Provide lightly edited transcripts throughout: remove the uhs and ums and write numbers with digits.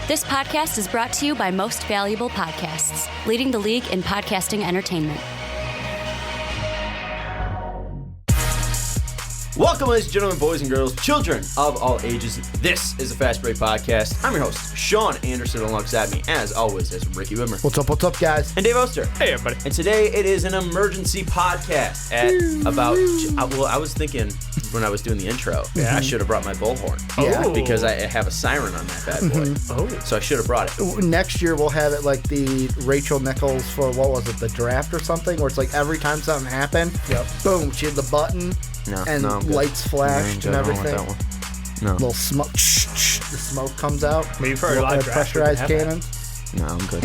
This podcast is brought to you by Most Valuable Podcasts, leading the league in podcasting entertainment. Welcome, ladies and gentlemen, boys and girls, children of all ages. This is the Fast Break Podcast. I'm your host, Sean Anderson, alongside me, as always, is Ricky Widmer. What's up, guys? And Dave Oster. Hey, everybody. And today it is an emergency podcast at about, well, I was thinking when I was doing the intro, I should have brought my bullhorn. Yeah. Because I have a siren on that bad boy. So I should have brought it. Next year we'll have it like the Rachel Nichols for, what was it, the draft or something, where it's like every time something happened, boom, she had the button. And lights flashed and everything. No. Little smoke. The smoke comes out. Maybe for a live draft, pressurized cannon. No, I'm good.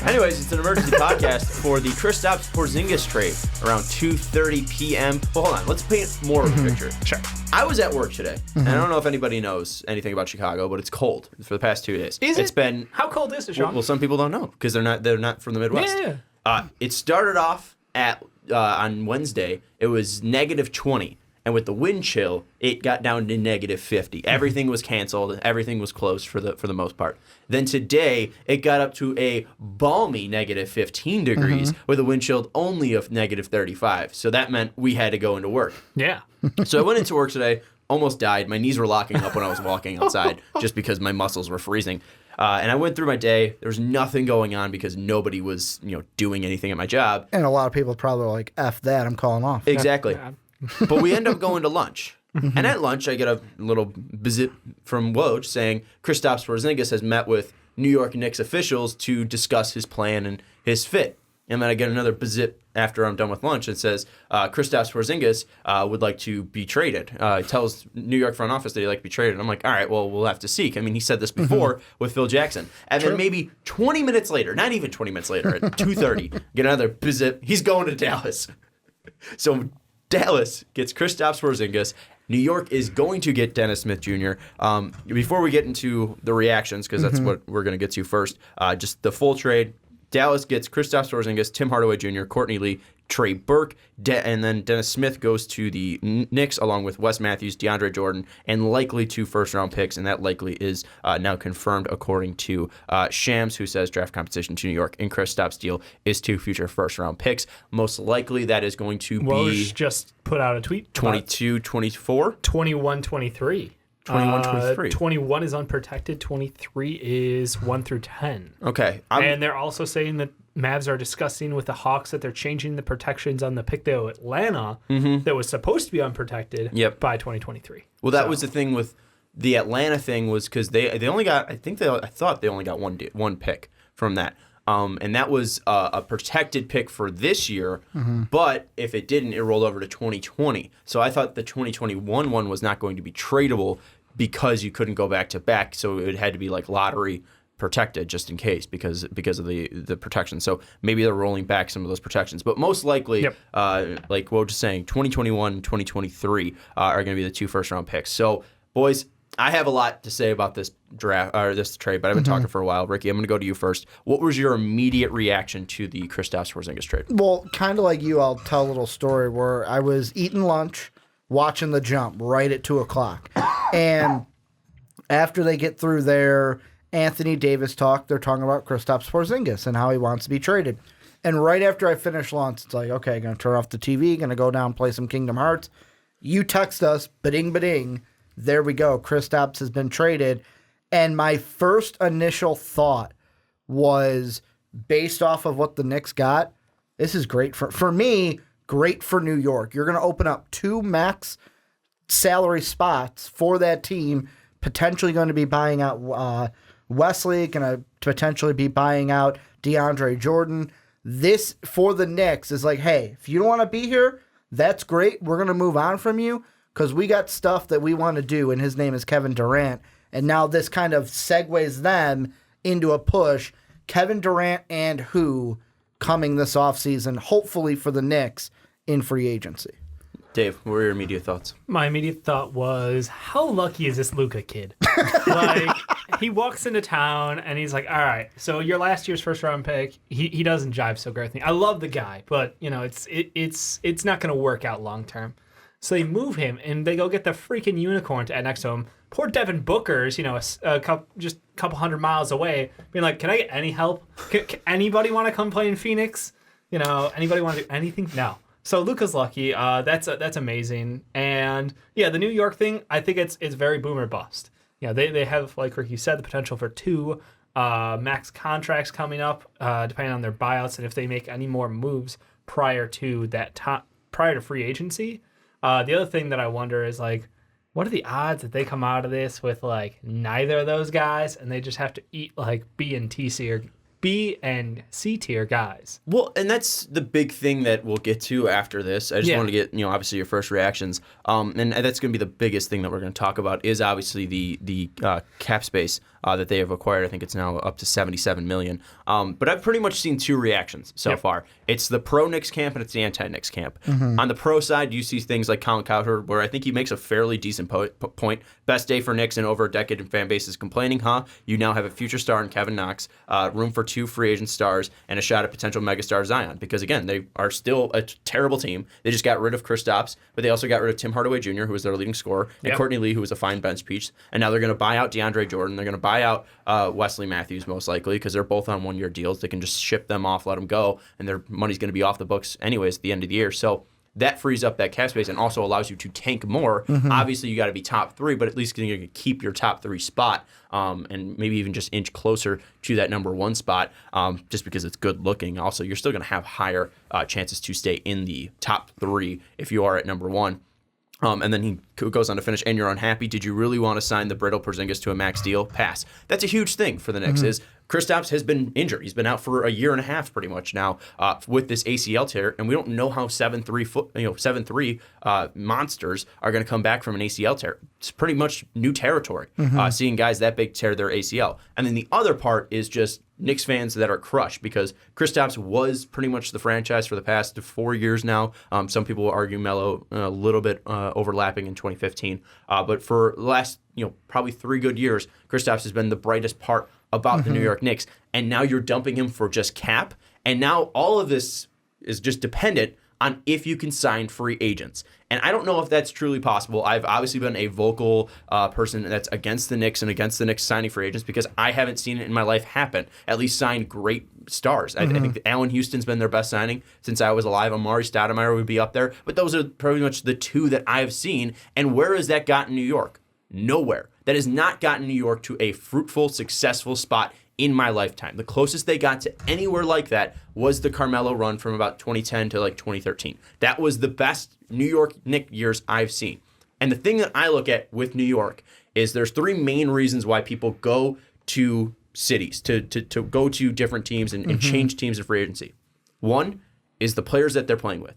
Anyways, it's an emergency podcast for the Kristaps Porzingis trade around 2:30 p.m. Well, hold on. Let's paint more of a picture. Sure. I was at work today, and I don't know if anybody knows anything about Chicago, but it's cold for the past 2 days. Is it? It's been. How cold is it, Sean? Well, some people don't know because they're not from the Midwest. Yeah. It started off at on Wednesday. It was -20. And with the wind chill, it got down to -50. Everything was canceled. Everything was closed for the most part. Then today, it got up to a balmy -15 degrees with a wind chill only of -35. So that meant we had to go into work. Yeah. So I went into work today, almost died. My knees were locking up when I was walking outside just because my muscles were freezing. And I went through my day. There was nothing going on because nobody was, doing anything at my job. And a lot of people probably are like, F that, I'm calling off. Exactly. But we end up going to lunch. And at lunch, I get a little visit from Woj saying Kristaps Porzingis has met with New York Knicks officials to discuss his plan and his fit. And then I get another visit after I'm done with lunch and says Kristaps Porzingis would like to be traded. He tells New York front office that he'd like to be traded. I'm like, all right, well, we'll have to see. I mean, he said this before with Phil Jackson. And then maybe 20 minutes later, not even 20 minutes later, at 2:30, get another visit. He's going to Dallas. So Dallas gets Kristaps Porzingis. New York is going to get Dennis Smith Jr. Before we get into the reactions, because that's what we're going to get to first, just the full trade. Dallas gets Kristaps Porzingis, Tim Hardaway Jr., Courtney Lee, Trey Burke, and then Dennis Smith goes to the Knicks along with Wes Matthews, DeAndre Jordan, and likely 2 first-round picks, and that likely is now confirmed according to Shams, who says draft compensation to New York in Kristaps' deal is 2 future first-round picks. Most likely that is going to be Woj just put out a tweet. 22, 24? 21, 23. 21, 23. 21 is unprotected. 23 is 1 through 10. Okay. And they're also saying that Mavs are discussing with the Hawks that they're changing the protections on the pick to Atlanta that was supposed to be unprotected by 2023. Well, that was the thing with the Atlanta thing was because they only got, I thought they only got one pick from that. And that was a protected pick for this year, but if it didn't, it rolled over to 2020. So I thought the 2021 one was not going to be tradable because you couldn't go back to back, so it had to be like lottery protected just in case because of the protection. So maybe they're rolling back some of those protections. But most likely, like Woj was saying, 2021, 2023 are going to be the 2 first-round picks. So, boys, I have a lot to say about this draft or this trade, but I've been talking for a while. Ricky, I'm going to go to you first. What was your immediate reaction to the Kristaps Porzingis trade? Well, kind of like you, I'll tell a little story where I was eating lunch, watching the jump right at 2 o'clock. And after they get through their Anthony Davis talk, they're talking about Kristaps Porzingis and how he wants to be traded. And right after I finish lunch, it's like, okay, going to turn off the TV, going to go down and play some Kingdom Hearts. You text us, ba-ding, there we go. Kristaps has been traded. And my first initial thought was, based off of what the Knicks got, this is great for me, great for New York. You're going to open up 2 max salary spots for that team, potentially going to be buying out Wesley, going to potentially be buying out DeAndre Jordan. This, for the Knicks, is like, hey, if you don't want to be here, that's great. We're going to move on from you because we got stuff that we want to do, and his name is Kevin Durant. And now this kind of segues them into a push. Kevin Durant and who coming this offseason, hopefully for the Knicks, in free agency. Dave, what were your immediate thoughts? My immediate thought was, how lucky is this Luka kid? Like, he walks into town and he's like, all right, so your last year's first round pick, he doesn't jive so great with me. I love the guy, but it's not going to work out long term. So they move him, and they go get the freaking unicorn to add next to him. Poor Devin Booker's, just a couple 100 miles away, being like, "Can I get any help? Can anybody want to come play in Phoenix? Anybody want to do anything?" No. So Luka's lucky. That's amazing. And yeah, the New York thing, I think it's very boomer bust. They have, like Ricky said, the potential for 2 max contracts coming up, depending on their buyouts, and if they make any more moves prior to free agency. The other thing that I wonder is, like, what are the odds that they come out of this with, like, neither of those guys, and they just have to eat, like, B and C tier guys? Well, and that's the big thing that we'll get to after this. I just want to get, obviously your first reactions. And that's going to be the biggest thing that we're going to talk about is obviously the cap space that they have acquired. I think it's now up to $77 million. But I've pretty much seen 2 reactions so far. It's the pro Knicks camp and it's the anti-Knicks camp. On the pro side, you see things like Colin Cowherd, where I think he makes a fairly decent point. Best day for Knicks in over a decade, and fan base is complaining, You now have a future star in Kevin Knox, room for 2 free agent stars, and a shot at potential megastar Zion. Because again, they are still a terrible team. They just got rid of Kristaps, but they also got rid of Tim Hardaway Jr., who was their leading scorer, and Courtney Lee, who was a fine bench piece. And now they're going to buy out DeAndre Jordan. They're going to buy out Wesley Matthews, most likely, because they're both on 1-year deals. They can just ship them off, let them go, and their money's going to be off the books anyways at the end of the year. So that frees up that cap space and also allows you to tank more. Obviously, you got to be top 3, but at least you can keep your top 3 spot and maybe even just inch closer to that number 1 spot just because it's good looking. Also, you're still going to have higher chances to stay in the top 3 if you are at number 1. And then he goes on to finish, and you're unhappy. Did you really want to sign the brittle Porzingis to a max deal? Pass. That's a huge thing for the Knicks is Kristaps has been injured. He's been out for a year and a half pretty much now with this ACL tear, and we don't know how 7'3" monsters are going to come back from an ACL tear. It's pretty much new territory, seeing guys that big tear their ACL. And then the other part is just Knicks fans that are crushed because Kristaps was pretty much the franchise for the past 4 years now. Some people will argue Melo a little bit overlapping in 2015. But for the last, probably 3 good years, Kristaps has been the brightest part about the New York Knicks. And now you're dumping him for just cap. And now all of this is just dependent on if you can sign free agents. And I don't know if that's truly possible. I've obviously been a vocal person that's against the Knicks and against the Knicks signing free agents because I haven't seen it in my life happen, at least sign great stars. I think Allen Houston's been their best signing since I was alive. Amari Stoudemire would be up there. But those are pretty much the 2 that I've seen. And where has that gotten New York? Nowhere. That has not gotten New York to a fruitful, successful spot in my lifetime. The closest they got to anywhere like that was the Carmelo run from about 2010 to like 2013. That was the best New York Knicks years I've seen. And the thing that I look at with New York is there's 3 main reasons why people go to cities, to go to different teams and change teams in free agency. One is the players that they're playing with.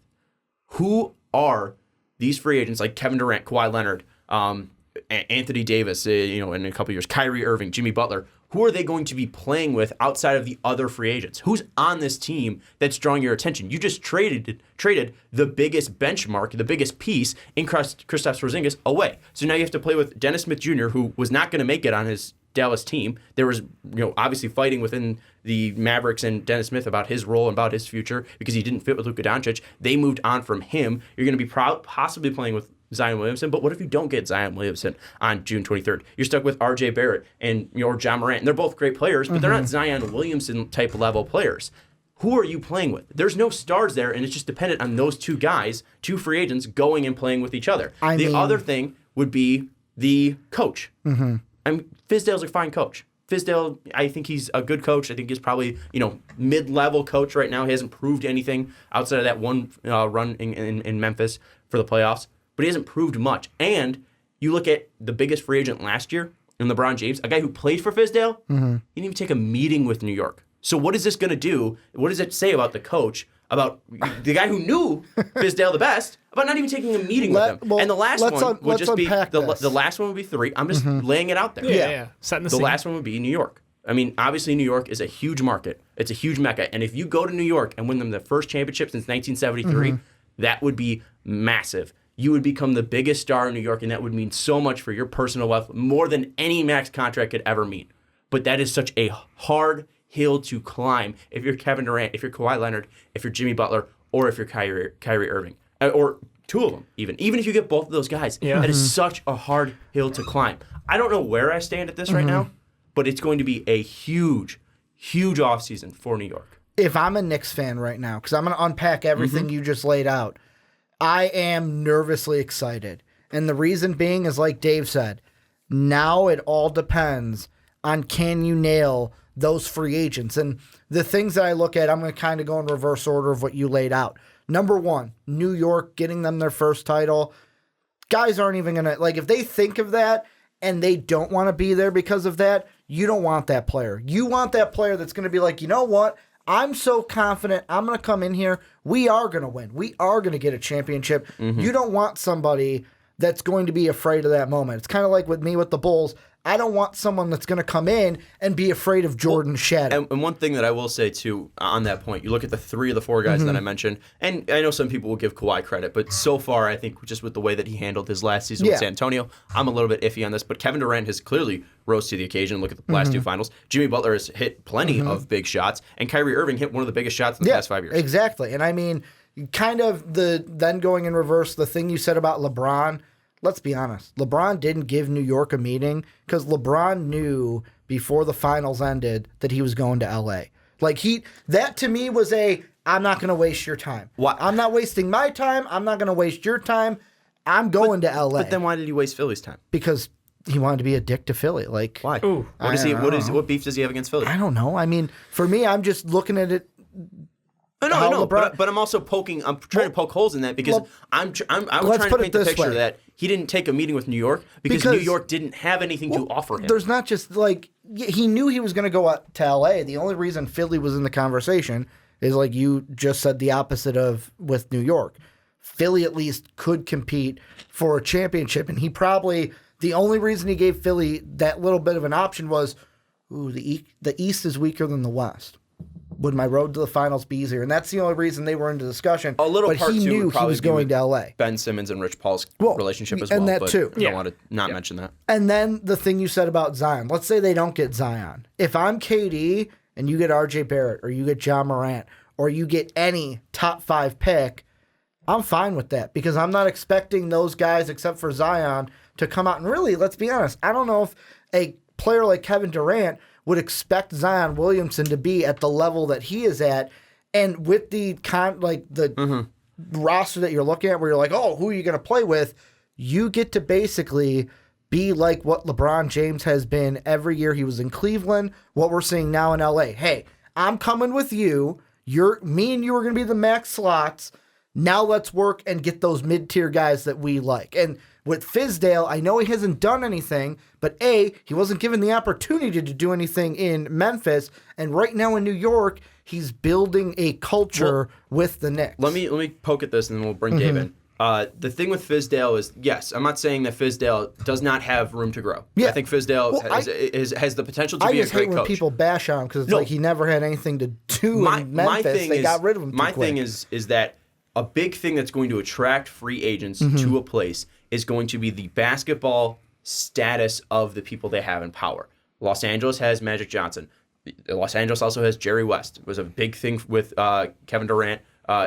Who are these free agents like Kevin Durant, Kawhi Leonard, Anthony Davis, in a couple of years, Kyrie Irving, Jimmy Butler? Who are they going to be playing with outside of the other free agents? Who's on this team that's drawing your attention? You just traded the biggest benchmark, the biggest piece in Kristaps Porzingis away. So now you have to play with Dennis Smith Jr., who was not going to make it on his Dallas team. There was, obviously fighting within the Mavericks and Dennis Smith about his role and about his future because he didn't fit with Luka Doncic. They moved on from him. You're going to be possibly playing with Zion Williamson, but what if you don't get Zion Williamson on June 23rd? You're stuck with RJ Barrett and or John Morant, and they're both great players, but they're not Zion Williamson type level players. Who are you playing with? There's no stars there, and it's just dependent on those 2 guys, 2 free agents, going and playing with each other. The other thing would be the coach. Fizdale's a fine coach. Fizdale, I think he's a good coach. I think he's probably, mid-level coach right now. He hasn't proved anything outside of that one run in Memphis for the playoffs. But he hasn't proved much. And you look at the biggest free agent last year in LeBron James, a guy who played for Fizdale, he didn't even take a meeting with New York. So what is this going to do? What does it say about the coach, about the guy who knew Fizdale the best, about not even taking a meeting with him? Well, and the last one would just be, the last one would be 3. I'm just laying it out there. Yeah. Setting the scene. Last one would be New York. I mean, obviously New York is a huge market. It's a huge mecca. And if you go to New York and win them the first championship since 1973, that would be massive. You would become the biggest star in New York, and that would mean so much for your personal wealth, more than any max contract could ever mean. But that is such a hard hill to climb if you're Kevin Durant, if you're Kawhi Leonard, if you're Jimmy Butler, or if you're Kyrie Irving. Or 2 of them, even if you get both of those guys, that is such a hard hill to climb. I don't know where I stand at this right now, but it's going to be a huge, huge offseason for New York. If I'm a Knicks fan right now, because I'm going to unpack everything you just laid out, I am nervously excited. And the reason being is, like Dave said, now it all depends on can you nail those free agents. And the things that I look at, I'm going to kind of go in reverse order of what you laid out. Number 1, New York, getting them their first title. Guys aren't even going to, like, if they think of that and they don't want to be there because of that, you don't want that player. You want that player that's going to be like, you know what? I'm so confident I'm going to come in here. We are going to win. We are going to get a championship. You don't want somebody that's going to be afraid of that moment. It's kind of like with me with the Bulls. I don't want someone that's going to come in and be afraid of Jordan shedding. And one thing that I will say, too, on that point, you look at the 3 of the 4 guys that I mentioned, and I know some people will give Kawhi credit, but so far, I think just with the way that he handled his last season with San Antonio, I'm a little bit iffy on this, but Kevin Durant has clearly rose to the occasion. Look at the last 2 finals. Jimmy Butler has hit plenty of big shots, and Kyrie Irving hit one of the biggest shots in the past 5 years. Exactly. And I mean, kind of then going in reverse, the thing you said about LeBron, let's be honest. LeBron didn't give New York a meeting because LeBron knew before the finals ended that he was going to L.A. Like that to me was I'm not going to waste your time. What? I'm not wasting my time. I'm not going to waste your time. I'm going to L.A. But then why did he waste Philly's time? Because he wanted to be a dick to Philly. Like, why? Ooh. What beef does he have against Philly? I don't know. I mean, for me, I'm just looking at it. I know, but I'm also poking. I'm trying to poke holes in that because I was trying to paint the picture that he didn't take a meeting with New York because New York didn't have anything to offer him. There's not just like he knew he was going to go out to LA. The only reason Philly was in the conversation is like you just said the opposite of with New York. Philly at least could compete for a championship, and he probably the only reason he gave Philly that little bit of an option was, the East is weaker than the West. Would my road to the finals be easier? And that's the only reason they were into discussion. A little but part he two knew would probably he was going to L.A. Ben Simmons and Rich Paul's relationship as well. And that but too. I don't want to not mention that. And then the thing you said about Zion. Let's say they don't get Zion. If I'm KD and you get R.J. Barrett or you get John Morant or you get any top 5 pick, I'm fine with that because I'm not expecting those guys except for Zion to come out. And really, let's be honest, I don't know if a player like Kevin Durant would expect Zion Williamson to be at the level that he is at, and with the roster that you're looking at, where you're like, oh, who are you going to play with? You get to basically be like what LeBron James has been every year he was in Cleveland. What we're seeing now in LA. Hey, I'm coming with you. Me and you are going to be the max slots. Now let's work and get those mid-tier guys that we like. And with Fizdale, I know he hasn't done anything, but he wasn't given the opportunity to do anything in Memphis. And right now in New York, he's building a culture with the Knicks. Let me poke at this and then we'll bring Dave in. The thing with Fizdale is, yes, I'm not saying that Fizdale does not have room to grow. Yeah. I think Fizdale has the potential to be a great coach. I just hate when people bash on him because it's like he never had anything to do in Memphis. They got rid of him too quick. My thing is that a big thing that's going to attract free agents to a place is going to be the basketball status of the people they have in power. Los Angeles has Magic Johnson. Los Angeles also has Jerry West. It was a big thing with Kevin Durant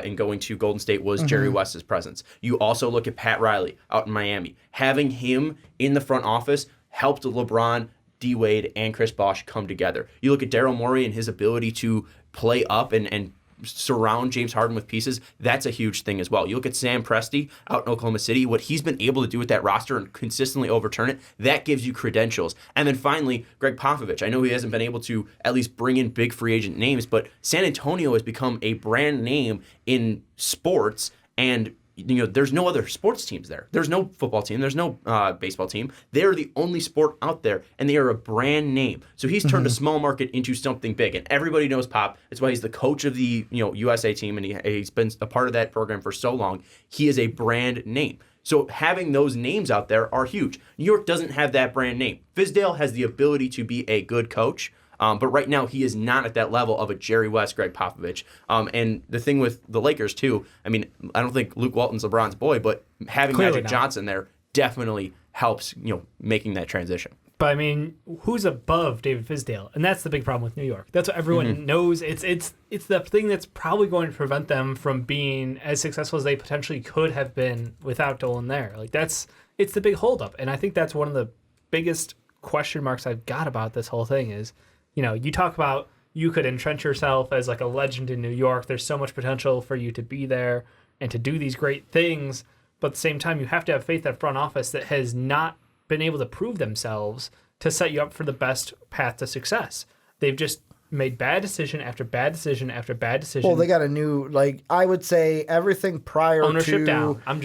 in going to Golden State was Jerry West's presence. You also look at Pat Riley out in Miami. Having him in the front office helped LeBron, D. Wade, and Chris Bosh come together. You look at Daryl Morey and his ability to play up and surround James Harden with pieces, that's a huge thing as well. You look at Sam Presti out in Oklahoma City, what he's been able to do with that roster and consistently overturn it, that gives you credentials. And then finally, Greg Popovich. I know he hasn't been able to at least bring in big free agent names, but San Antonio has become a brand name in sports, and there's no other sports teams there. There's no football team. There's no baseball team. They're the only sport out there, and they are a brand name. So he's turned a small market into something big, and everybody knows Pop. That's why he's the coach of the USA team, and he's been a part of that program for so long. He is a brand name. So having those names out there are huge. New York doesn't have that brand name. Fizdale has the ability to be a good coach. But right now, he is not at that level of a Jerry West, Greg Popovich. And the thing with the Lakers, too, I mean, I don't think Luke Walton's LeBron's boy, but having Magic Johnson there definitely helps, making that transition. But I mean, who's above David Fizdale? And that's the big problem with New York. That's what everyone knows. It's the thing that's probably going to prevent them from being as successful as they potentially could have been without Dolan there. Like it's the big holdup. And I think that's one of the biggest question marks I've got about this whole thing is, you talk about you could entrench yourself as like a legend in New York. There's so much potential for you to be there and to do these great things. But at the same time, you have to have faith that front office that has not been able to prove themselves to set you up for the best path to success. They've just made bad decision after bad decision after bad decision. Well, they got a new, I would say everything prior ownership to down. I'm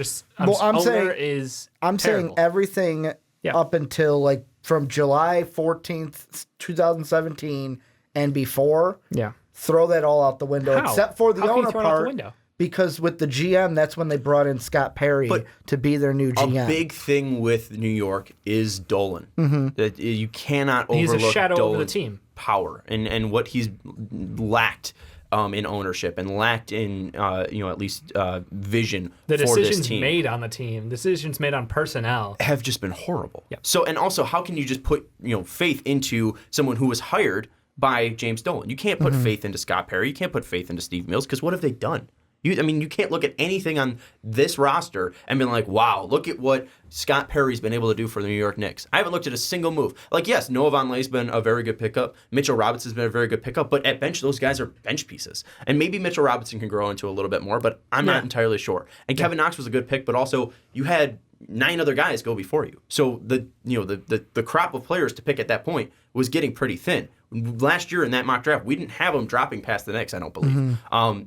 saying everything up until from July 14th, 2017 and before. Yeah. Throw that all out the window, How? except for the How can you owner throw it out the part. window? Because with the GM, that's when they brought in Scott Perry to be their new GM. A big thing with New York is Dolan. That you cannot overlook He's a shadow over the Dolan's team. power and what he's lacked in ownership and lacked in at least vision The for this decisions team. made on the team, decisions made on personnel. Have just been horrible. Yep. So and also, how can you just put faith into someone who was hired by James Dolan? You can't put faith into Scott Perry. You can't put faith into Steve Mills because what have they done? You can't look at anything on this roster and be like, wow, look at what Scott Perry's been able to do for the New York Knicks. I haven't looked at a single move. Yes, Noah Vonleh's been a very good pickup. Mitchell Robinson's been a very good pickup, but at bench, those guys are bench pieces. And maybe Mitchell Robinson can grow into a little bit more, but I'm not entirely sure. And Kevin Knox was a good pick, but also you had 9 other guys go before you. So the crop of players to pick at that point was getting pretty thin. Last year in that mock draft, we didn't have them dropping past the Knicks, I don't believe.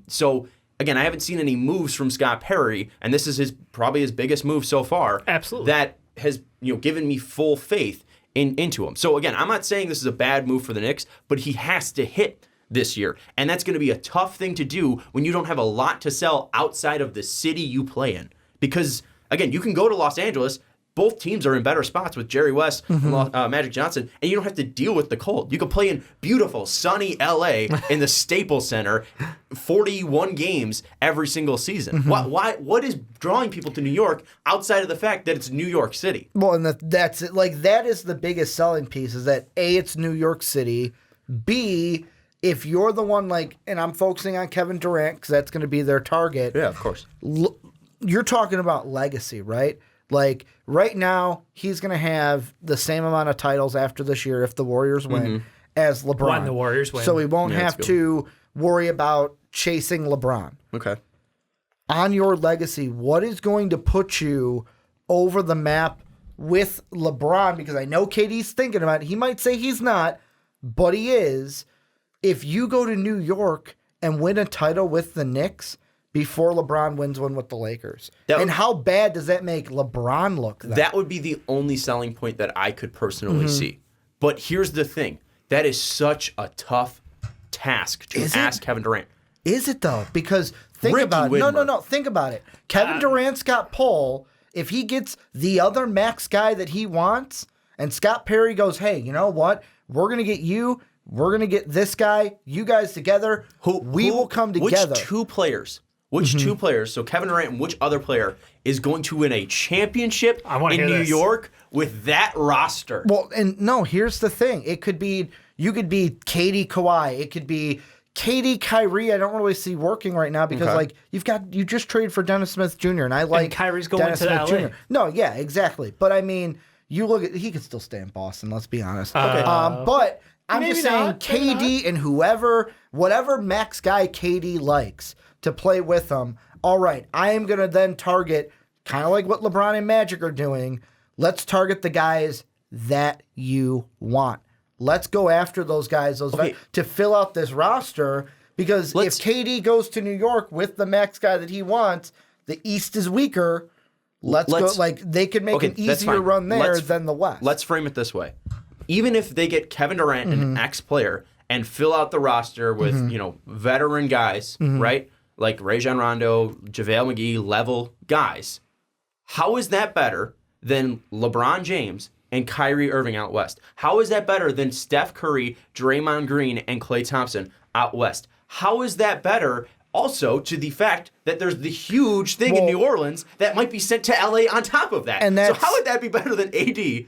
So again, I haven't seen any moves from Scott Perry, and this is probably his biggest move so far. Absolutely. That has given me full faith into him. So again, I'm not saying this is a bad move for the Knicks, but he has to hit this year, and that's going to be a tough thing to do when you don't have a lot to sell outside of the city you play in. Because again, you can go to Los Angeles. Both teams are in better spots with Jerry West and Magic Johnson, and you don't have to deal with the cold. You can play in beautiful, sunny LA in the Staples Center, 41 games every single season. What is drawing people to New York outside of the fact that it's New York City? Well, and that's it. That is the biggest selling piece is that A, it's New York City. B, if you're the one and I'm focusing on Kevin Durant because that's going to be their target. Yeah, of course. You're talking about legacy, right? Right now, he's going to have the same amount of titles after this year if the Warriors win as LeBron. When the Warriors win. So he won't have to worry about chasing LeBron. Okay. On your legacy, what is going to put you over the map with LeBron? Because I know KD's thinking about it. He might say he's not, but he is. If you go to New York and win a title with the Knicks before LeBron wins one with the Lakers. And how bad does that make LeBron look then? That would be the only selling point that I could personally see. But here's the thing. That is such a tough task to ask Kevin Durant. Is it though? Because think Ricky about it. Widmer. No. Think about it. Kevin Durant's got pull. If he gets the other max guy that he wants, and Scott Perry goes, hey, you know what? We're going to get you. We're going to get this guy. You guys together. We will come together. Which two players? So Kevin Durant and which other player is going to win a championship in New York with that roster? Well, and no, here's the thing. You could be KD Kawhi. It could be KD Kyrie. I don't really see working right now because you just traded for Dennis Smith Jr. and I like and Kyrie's going Dennis to Smith LA. Jr. No, yeah, exactly. But I mean, you look at he could still stay in Boston. Let's be honest. But I'm just saying KD and whatever max guy KD likes to play with them. All right, I am going to then target, kind of like what LeBron and Magic are doing, let's target the guys that you want. Let's go after those guys to fill out this roster because if KD goes to New York with the max guy that he wants, the East is weaker. Let's go. They could make an easier run there than the West. Let's frame it this way. Even if they get Kevin Durant, an ex-player, and fill out the roster with, veteran guys, right? Like Rajon Rondo, JaVale McGee level guys. How is that better than LeBron James and Kyrie Irving out west? How is that better than Steph Curry, Draymond Green, and Klay Thompson out west? How is that better also to the fact that there's the huge thing in New Orleans that might be sent to LA on top of that? So how would that be better than AD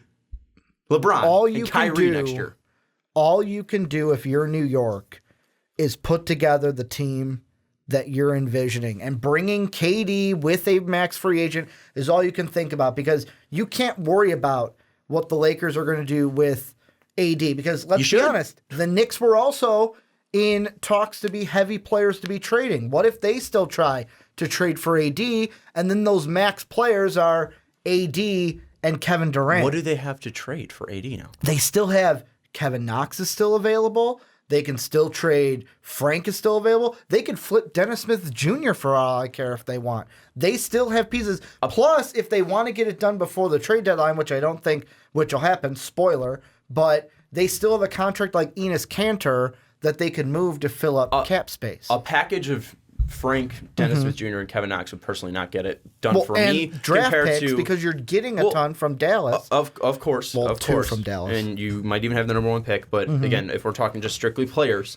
LeBron and Kyrie next year. All you can do if you're New York is put together the team that you're envisioning, and bringing KD with a max free agent is all you can think about, because you can't worry about what the Lakers are going to do with AD, because let's be honest, the Knicks were also in talks to be heavy players to be trading. What if they still try to trade for AD, and then those max players are AD and Kevin Durant? What do they have to trade for AD now? They still have Kevin Knox is still available. They can still trade. Frank is still available. They could flip Dennis Smith Jr. for all I care if they want. They still have pieces. Plus, if they want to get it done before the trade deadline, which I don't think which will happen, spoiler, but they still have a contract like Enes Kanter that they could move to fill up cap space. A package of Frank, Dennis Smith Jr., and Kevin Knox would personally not get it done for me. Draft picks, because you're getting a ton from Dallas. Of course. Well, of two course. from Dallas. And you might even have the number one pick. But again, if we're talking just strictly players,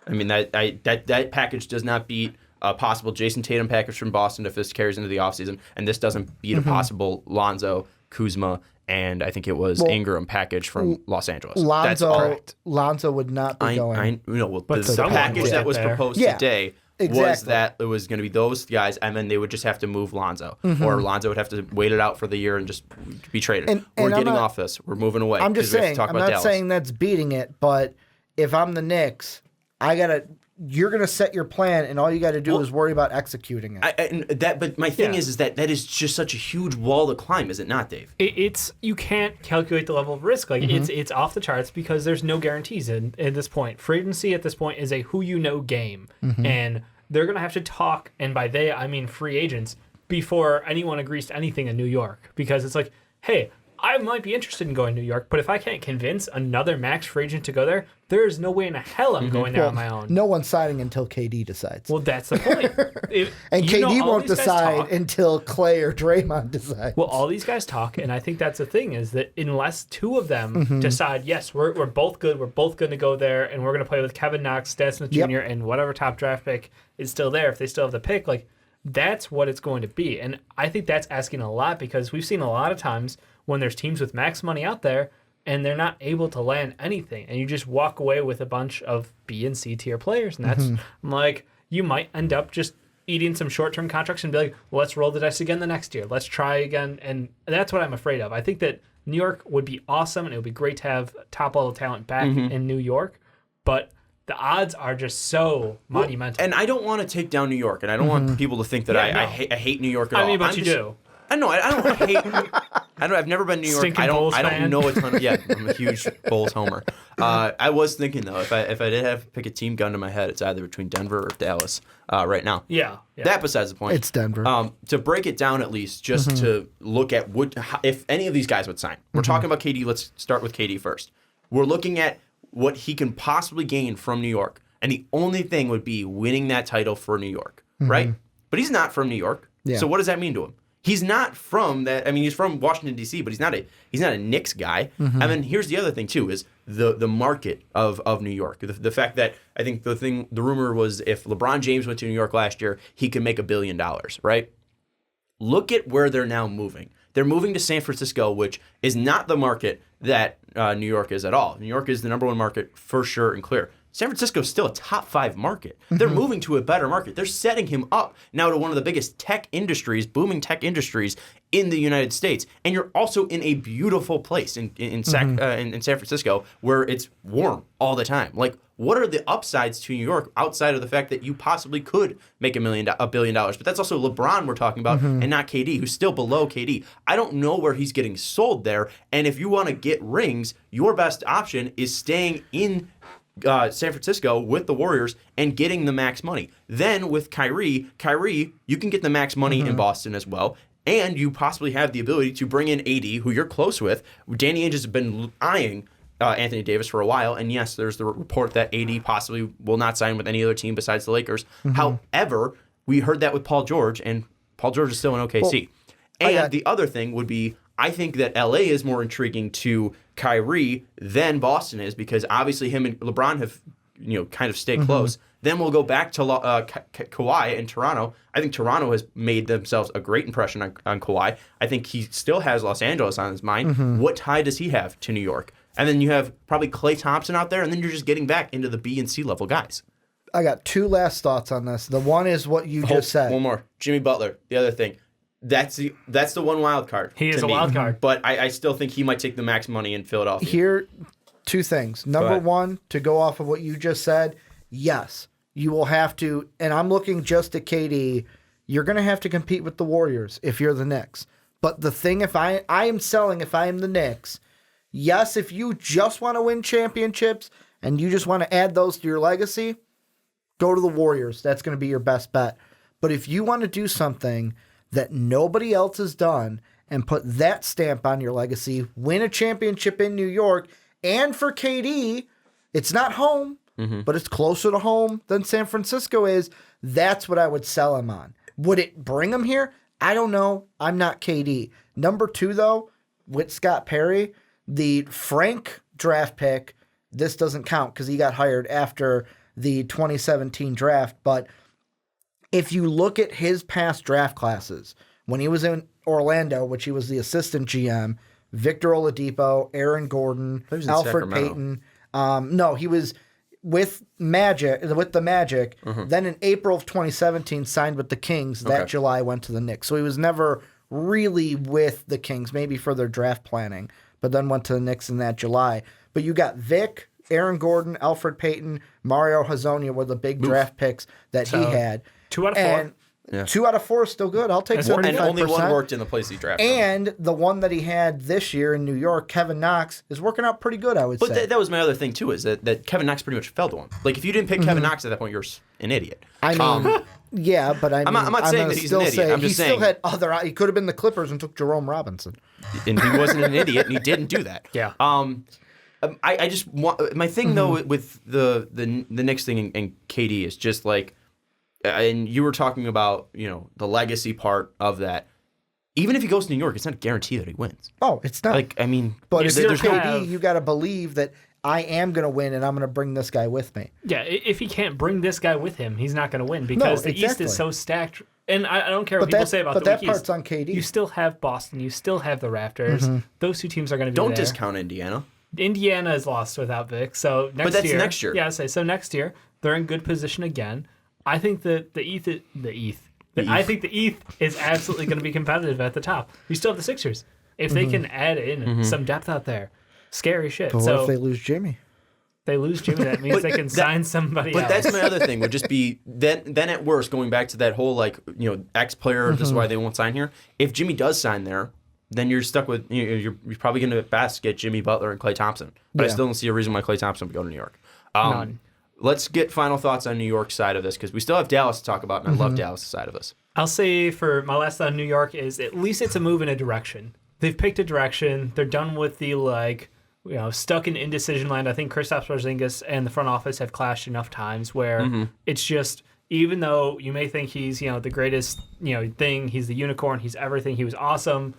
I mean, that package does not beat a possible Jason Tatum package from Boston if this carries into the offseason. And this doesn't beat a possible Lonzo, Kuzma, and I think it was Ingram package from Los Angeles. Lonzo would not be going. But the package that was proposed today was that it was going to be those guys, and then they would just have to move Lonzo, or Lonzo would have to wait it out for the year and just be traded. And we're getting off this. We're moving away. I'm just saying. I'm not saying that's beating it, but if I'm the Knicks, you're going to set your plan, and all you got to do is worry about executing it. But my thing is that is just such a huge wall to climb, is it not, Dave? You can't calculate the level of risk. Like it's off the charts because there's no guarantees at this point. Free agency at this point is a who you know game, and they're going to have to talk, and by they I mean free agents, before anyone agrees to anything in New York, because it's like, hey, I might be interested in going to New York, but if I can't convince another max free agent to go there, there is no way in hell I'm going there on my own. No one's signing until KD decides. Well, that's the point. And KD won't decide until Clay or Draymond decide. Well, all these guys talk, and I think that's the thing, is that unless two of them decide, yes, we're both good, we're both going to go there, and we're going to play with Kevin Knox, Dennis Smith Jr., and whatever top draft pick is still there, if they still have the pick, like, that's what it's going to be. And I think that's asking a lot, because we've seen a lot of times when there's teams with max money out there and they're not able to land anything, and you just walk away with a bunch of B and C tier players, and that's like, you might end up just eating some short-term contracts and be like, well, let's roll the dice again the next year, let's try again. And that's what I'm afraid of. I think that New York would be awesome, and it would be great to have top level talent back in New York, but the odds are just so monumental. And I don't want to take down New York, and I don't want people to think that I hate New York at all. I mean, but you do. I know. I don't hate. I've never been to New York. Stinking I Bulls don't fan. know a ton. I'm a huge Bulls homer. I was thinking though, if I did have to pick a team gun to my head, it's either between Denver or Dallas right now. Yeah. That besides the point. It's Denver. To break it down, at least just to look at if any of these guys would sign. We're talking about KD. Let's start with KD first. We're looking at what he can possibly gain from New York, and the only thing would be winning that title for New York, right? But he's not from New York. Yeah. So what does that mean to him? He's not from that. I mean, he's from Washington D.C., but he's not a Knicks guy. And then here's the other thing too: is the market of New York. The fact that I think the rumor was if LeBron James went to New York last year, he could make $1 billion. Right? Look at where they're now moving. They're moving to San Francisco, which is not the market that New York is at all. New York is the number one market for sure and clear. San Francisco is still a top 5 market. They're moving to a better market. They're setting him up now to one of the biggest tech industries, booming tech industries in the United States. And you're also in a beautiful place in San Francisco where it's warm all the time. Like, what are the upsides to New York outside of the fact that you possibly could make $1 billion? But that's also LeBron we're talking about and not KD, who's still below KD. I don't know where he's getting sold there. And if you want to get rings, your best option is staying in San Francisco with the Warriors and getting the max money. Then with Kyrie, you can get the max money in Boston as well. And you possibly have the ability to bring in AD, who you're close with. Danny Ainge has been eyeing Anthony Davis for a while. And yes, there's the report that AD possibly will not sign with any other team besides the Lakers. However, we heard that with Paul George, and Paul George is still in OKC. The other thing would be, I think that LA is more intriguing to Kyrie than Boston is, because obviously him and LeBron have kind of stayed close. Then we'll go back to Kawhi in Toronto. I think Toronto has made themselves a great impression on Kawhi. I think he still has Los Angeles on his mind. What tie does he have to New York? And then you have probably Klay Thompson out there, and then you're just getting back into the B and C level guys. I got two last thoughts on this. The one is what you just said. One more. Jimmy Butler, the other thing. That's the one wild card. He is to a me. wild card. But I still think he might take the max money in Philadelphia. Here, two things. Number one, to go off of what you just said, yes, you will have to, and I'm looking just at KD, you're going to have to compete with the Warriors if you're the Knicks. But the thing, if I am selling, if I am the Knicks, yes, if you just want to win championships and you just want to add those to your legacy, go to the Warriors. That's going to be your best bet. But if you want to do something that nobody else has done and put that stamp on your legacy, win a championship in New York, and for KD, it's not home, but it's closer to home than San Francisco is, that's what I would sell him on. Would it bring him here? I don't know. I'm not KD. Number two, though, with Scott Perry, the Frank draft pick, this doesn't count because he got hired after the 2017 draft, but if you look at his past draft classes, when he was in Orlando, which he was the assistant GM, Victor Oladipo, Aaron Gordon, Alfred Payton. No, he was with the Magic. Then in April of 2017, signed with the Kings. That July went to the Knicks. So he was never really with the Kings, maybe for their draft planning, but then went to the Knicks in that July. But you got Vic, Aaron Gordon, Alfred Payton, Mario Hezonja were the big draft picks that he had. 2 out of 4. And 2 out of 4 is still good. I'll take 75%. And only one worked in the place he drafted. And the one that he had this year in New York, Kevin Knox, is working out pretty good, I would say. But that was my other thing, too, is that Kevin Knox pretty much fell to him. Like, if you didn't pick Kevin Knox at that point, you're an idiot. I mean, yeah, but I'm not saying that he's an idiot. I'm just saying. He still had he could have been the Clippers and took Jerome Robinson. And he wasn't an idiot, and he didn't do that. Yeah. I just want my thing though with the Knicks thing and KD is just like, and you were talking about the legacy part of that. Even if he goes to New York, it's not a guarantee that he wins. Oh, it's not. Like, I mean, but if you're KD, you got to believe that I am going to win and I'm going to bring this guy with me. Yeah, if he can't bring this guy with him, he's not going to win because the East is so stacked. And I don't care what people say about the But that East. part's on KD. You still have Boston. You still have the Raptors. Those two teams are going to be there. Don't discount Indiana. Indiana is lost without Vic. So next year. But that's next year. Yeah, so next year, they're in good position again. I think that I think the East is absolutely going to be competitive at the top. You still have the Sixers. If they can add in some depth out there, scary shit. But what so if they lose Jimmy? They lose Jimmy. That means they can sign somebody else. But that's my other thing. Would just be then at worst, going back to that whole X player. This is why they won't sign here. If Jimmy does sign there, then you're stuck with you're probably going to at best get Jimmy Butler and Klay Thompson. But I still don't see a reason why Klay Thompson would go to New York. None. Let's get final thoughts on New York's side of this because we still have Dallas to talk about, and I love Dallas' side of this. I'll say for my last thought on New York is at least it's a move in a direction. They've picked a direction. They're done with the stuck in indecision land. I think Kristaps Porzingis and the front office have clashed enough times where it's just, even though you may think he's the greatest thing, he's the unicorn, he's everything, he was awesome.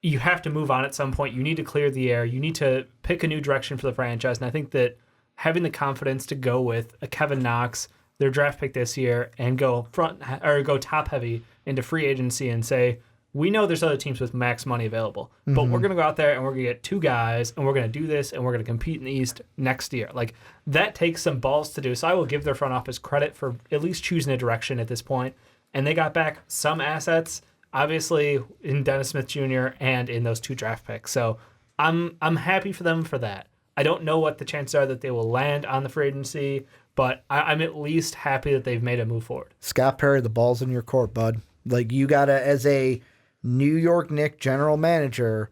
You have to move on at some point. You need to clear the air. You need to pick a new direction for the franchise. And I think that having the confidence to go with a Kevin Knox, their draft pick this year, and go top heavy into free agency and say, we know there's other teams with max money available, but we're going to go out there and we're going to get 2 guys and we're going to do this and we're going to compete in the East next year. Like, that takes some balls to do. So I will give their front office credit for at least choosing a direction at this point. And they got back some assets, obviously in Dennis Smith Jr. and in those 2 draft picks. So I'm happy for them for that. I don't know what the chances are that they will land on the free agency, but I'm at least happy that they've made a move forward. Scott Perry, the ball's in your court, bud. Like, you got to, as a New York Knicks general manager,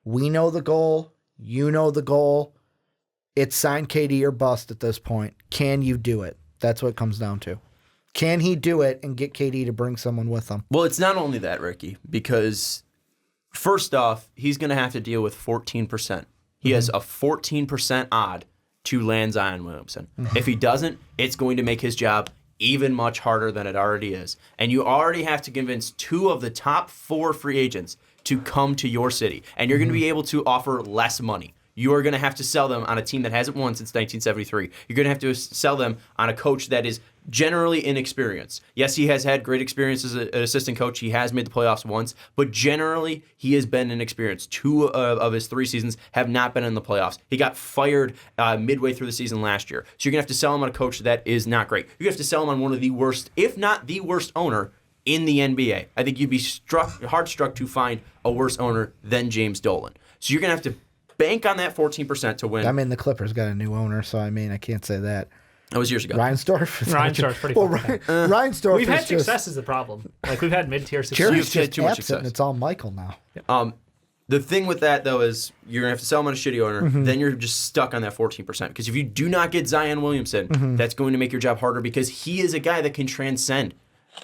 we know the goal. You know the goal. It's sign KD or bust at this point. Can you do it? That's what it comes down to. Can he do it and get KD to bring someone with him? Well, it's not only that, Ricky, because first off, he's going to have to deal with 14%. He has a 14% odd to land Zion Williamson. If he doesn't, it's going to make his job even much harder than it already is. And you already have to convince 2 of the top 4 free agents to come to your city. And you're going to be able to offer less money. you are going to have to sell them on a team that hasn't won since 1973. You're going to have to sell them on a coach that is generally inexperienced. Yes, he has had great experience as an assistant coach. He has made the playoffs once, but generally he has been inexperienced. 2 of his 3 seasons have not been in the playoffs. He got fired midway through the season last year. So you're going to have to sell him on a coach that is not great. You're going to have to sell him on one of the worst, if not the worst owner in the NBA. I think you'd be hard struck to find a worse owner than James Dolan. So you're going to have to bank on that 14% to win. I mean, the Clippers got a new owner, so I mean, I can't say that. That was years ago. Reinsdorf? Reinsdorf's pretty well, fucking Reinsdorf We've had is just... success is the problem. Like, we've had mid-tier success. Jerry's You've had just too much absent, success. and it's all Michael now. The thing with that, though, is you're going to have to sell him on a shitty owner. Then you're just stuck on that 14%. Because if you do not get Zion Williamson, that's going to make your job harder because he is a guy that can transcend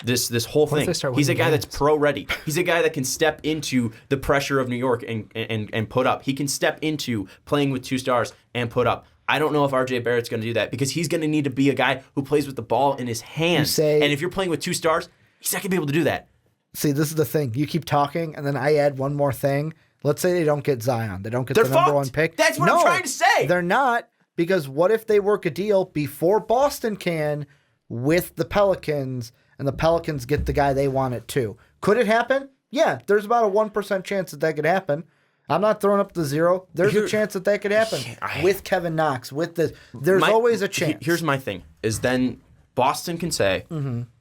this whole thing. He's a guy that's pro-ready. He's a guy that can step into the pressure of New York and put up. He can step into playing with 2 stars and put up. I don't know if R.J. Barrett's going to do that because he's going to need to be a guy who plays with the ball in his hands. And if you're playing with 2 stars, he's not going to be able to do that. See, this is the thing. You keep talking, and then I add one more thing. Let's say they don't get Zion. They don't get They're the number fucked. 1 pick. That's what I'm trying to say. They're not, because what if they work a deal before Boston can with the Pelicans, and the Pelicans get the guy they want it too? Could it happen? Yeah, there's about a 1% chance that could happen. I'm not throwing up the 0. There's a chance that could happen with Kevin Knox. With this, there's always a chance. Here's my thing: is then Boston can say,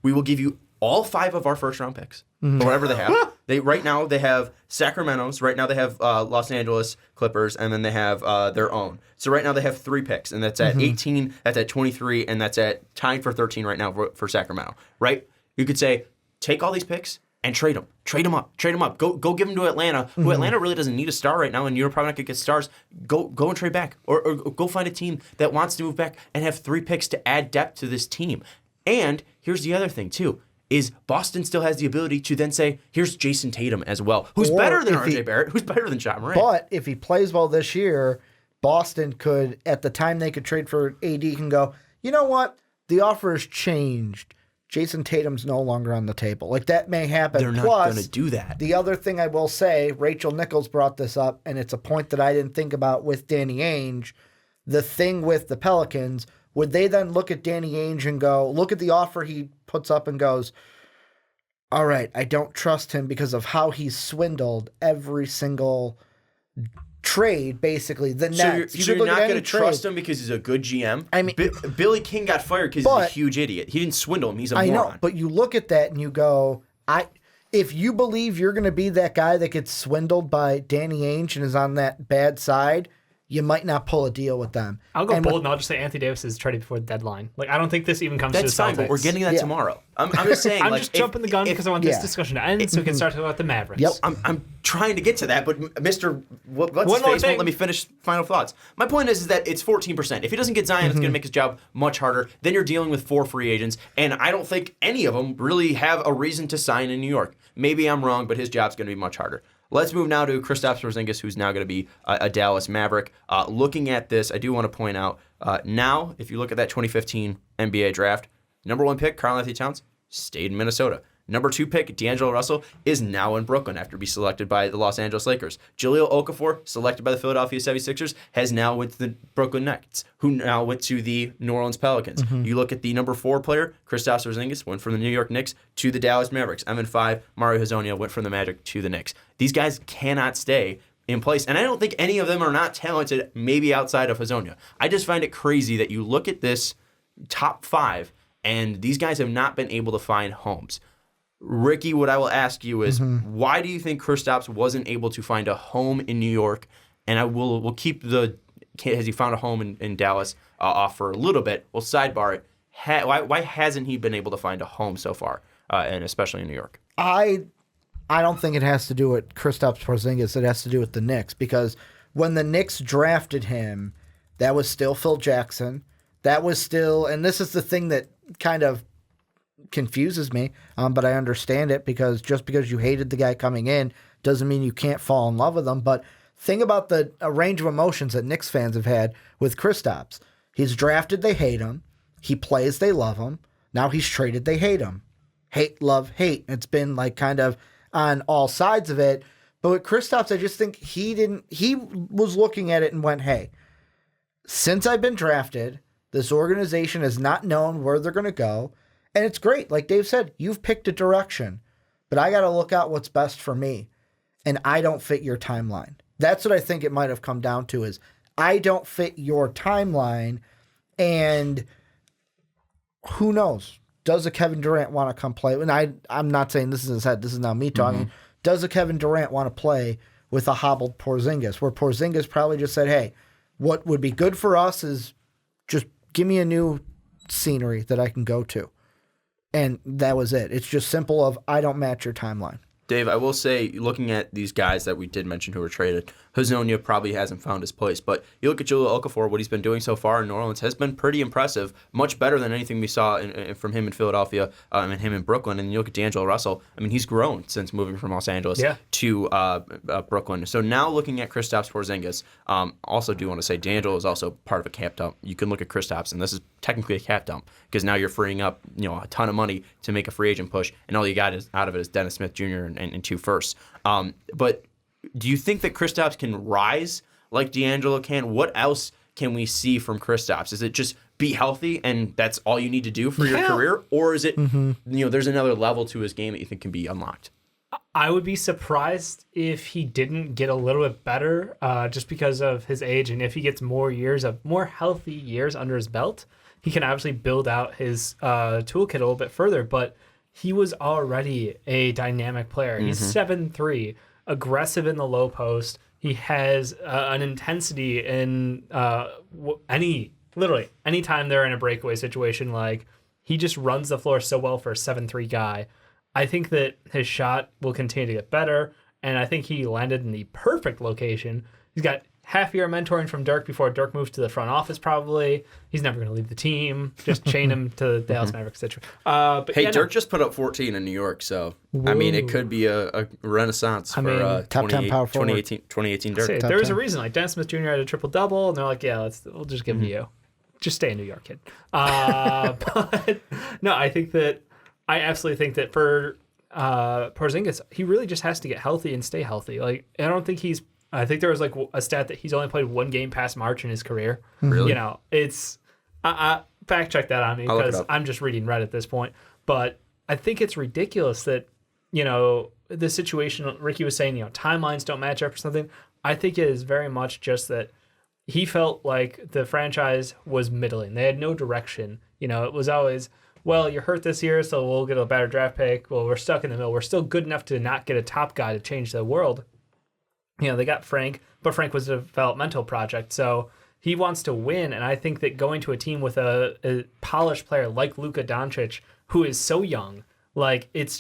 "We will give you all 5 of our first-round picks, or whatever they have." Right now they have Sacramento's. Right now they have Los Angeles Clippers, and then they have their own. So right now they have 3 picks, and that's at 18, that's at 23, and that's at tied for 13 right now for Sacramento. Right? You could say, take all these picks and trade them. Trade them up. Go give them to Atlanta, who Atlanta really doesn't need a star right now, and you're probably not going to get stars. Go and trade back. Or go find a team that wants to move back and have 3 picks to add depth to this team. And here's the other thing, too, is Boston still has the ability to then say, here's Jason Tatum as well, who's better than R.J. Barrett, who's better than Ja Morant. But if he plays well this year, Boston could, at the time they could trade for AD, can go, you know what? The offer has changed. Jason Tatum's no longer on the table. Like, that may happen. They're not going to do that. The other thing I will say, Rachel Nichols brought this up, and it's a point that I didn't think about with Danny Ainge. The thing with the Pelicans, would they then look at Danny Ainge and go, look at the offer he puts up and goes, all right, I don't trust him because of how he's swindled every single trade, basically. The Nets. So you're not going to trust him because he's a good GM? I mean, Billy King got fired because he's a huge idiot. He didn't swindle him. He's a moron. I know, but you look at that and you go, if you believe you're going to be that guy that gets swindled by Danny Ainge and is on that bad side, you might not pull a deal with them. I'll go bold and I'll just say Anthony Davis is traded before the deadline. Like, I don't think this even comes to the Celtics. That's fine, but we're getting that tomorrow. I'm just saying. I'm just jumping the gun because I want this discussion to end so we can start talking about the Mavericks. Yep. I'm trying to get to that, but Mr. What's his face won't let me finish final thoughts. My point is that it's 14%. If he doesn't get Zion, it's going to make his job much harder. Then you're dealing with 4 free agents, and I don't think any of them really have a reason to sign in New York. Maybe I'm wrong, but his job's going to be much harder. Let's move now to Kristaps Porzingis, who's now going to be a Dallas Maverick. Looking at this, I do want to point out, now, if you look at that 2015 NBA draft, number 1 pick, Karl-Anthony Towns, stayed in Minnesota. Number 2 pick, D'Angelo Russell, is now in Brooklyn after being selected by the Los Angeles Lakers. Jahlil Okafor, selected by the Philadelphia 76ers, has now went to the Brooklyn Nets, who now went to the New Orleans Pelicans. You look at the number 4 player, Kristaps Porzingis, went from the New York Knicks to the Dallas Mavericks. And then 5, Mario Hezonja went from the Magic to the Knicks. These guys cannot stay in place. And I don't think any of them are not talented, maybe outside of Hezonja. I just find it crazy that you look at this top 5, and these guys have not been able to find homes. Ricky, what I will ask you is, why do you think Kristaps wasn't able to find a home in New York? And we'll keep has he found a home in Dallas off for a little bit? We'll sidebar it. Why hasn't he been able to find a home so far, and especially in New York? I don't think it has to do with Kristaps Porzingis. It has to do with the Knicks, because when the Knicks drafted him, that was still Phil Jackson. That was still, and this is the thing that kind of confuses me, but I understand it, because just because you hated the guy coming in doesn't mean you can't fall in love with him. But think about the range of emotions that Knicks fans have had with Kristaps. He's drafted, they hate him. He plays, they love him. Now he's traded, they hate him. Hate, love, hate. It's been like kind of on all sides of it. But with Kristaps, I just think he was looking at it and went, hey, since I've been drafted, this organization has not known where they're going to go. And it's great. Like Dave said, you've picked a direction, but I got to look out what's best for me. And I don't fit your timeline. That's what I think it might have come down to is I don't fit your timeline. And who knows? Does a Kevin Durant want to come play? And I'm not saying this is his head. This is not me talking. Mm-hmm. Does a Kevin Durant want to play with a hobbled Porzingis? Where Porzingis probably just said, hey, what would be good for us is just give me a new scenery that I can go to. And that was it. It's just simple of I don't match your timeline. Dave, I will say, looking at these guys that we did mention who were traded, Hezonja probably hasn't found his place. But you look at Jahlil Okafor, what he's been doing so far in New Orleans has been pretty impressive, much better than anything we saw from him in Philadelphia and him in Brooklyn. And you look at D'Angelo Russell, I mean, he's grown since moving from Los Angeles to Brooklyn. So now looking at Kristaps Porzingis, also do want to say D'Angelo is also part of a cap dump. You can look at Kristaps, and this is technically a cap dump because now you're freeing up a ton of money to make a free agent push, and all you got out of it is Dennis Smith Jr. and 2 firsts. But do you think that Kristaps can rise like D'Angelo can? What else can we see from Kristaps? Is it just be healthy and that's all you need to do for your career? Or is it, there's another level to his game that you think can be unlocked? I would be surprised if he didn't get a little bit better just because of his age. And if he gets more healthy years under his belt, he can obviously build out his toolkit a little bit further. But he was already a dynamic player. He's 7'3", aggressive in the low post. He has an intensity in anytime they're in a breakaway situation. Like, he just runs the floor so well for a 7'3" guy. I think that his shot will continue to get better, and I think he landed in the perfect location. He's got half year mentoring from Dirk before Dirk moves to the front office probably. He's never going to leave the team. Just chain him to the Dallas Mavericks, etc. Dirk just put up 14 in New York, so I mean it could be a renaissance for top 10 power forward. 2018 Dirk. There was a reason. Like Dennis Smith Jr. had a triple-double, and they're like, yeah, we'll just give him to you. Just stay in New York, kid. But no, I absolutely think that for Porzingis, he really just has to get healthy and stay healthy. Like, I think there was like a stat that he's only played 1 game past March in his career. Really? It's fact check that on me because I'm just reading Reddit at this point. But I think it's ridiculous that the situation Ricky was saying, timelines don't match up or something. I think it is very much just that he felt like the franchise was middling. They had no direction. It was always, well, you're hurt this year, so we'll get a better draft pick. Well, we're stuck in the middle. We're still good enough to not get a top guy to change the world. They got Frank, but Frank was a developmental project, so he wants to win. And I think that going to a team with a polished player like Luka Doncic, who is so young, like it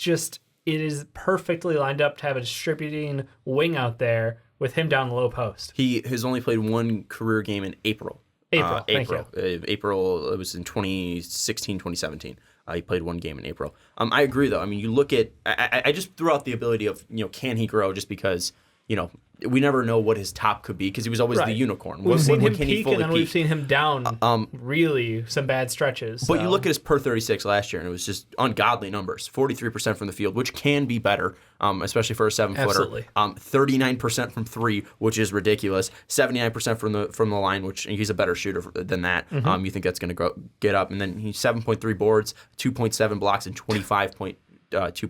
is perfectly lined up to have a distributing wing out there with him down the low post. He has only played 1 career game in April. April. April, it was in 2016, 2017. He played 1 game in April. I agree, though. I mean, you look at, I just threw out the ability of, can he grow just because, we never know what his top could be because he was always the unicorn. We've seen him peak, and then we've seen him down really some bad stretches. But you look at his per 36 last year, and it was just ungodly numbers. 43% from the field, which can be better, especially for a 7-footer. Absolutely. 39% from 3, which is ridiculous. 79% from the line, which he's a better shooter than that. You think that's going to get up. And then he's 7.3 boards, 2.7 blocks, and 25.2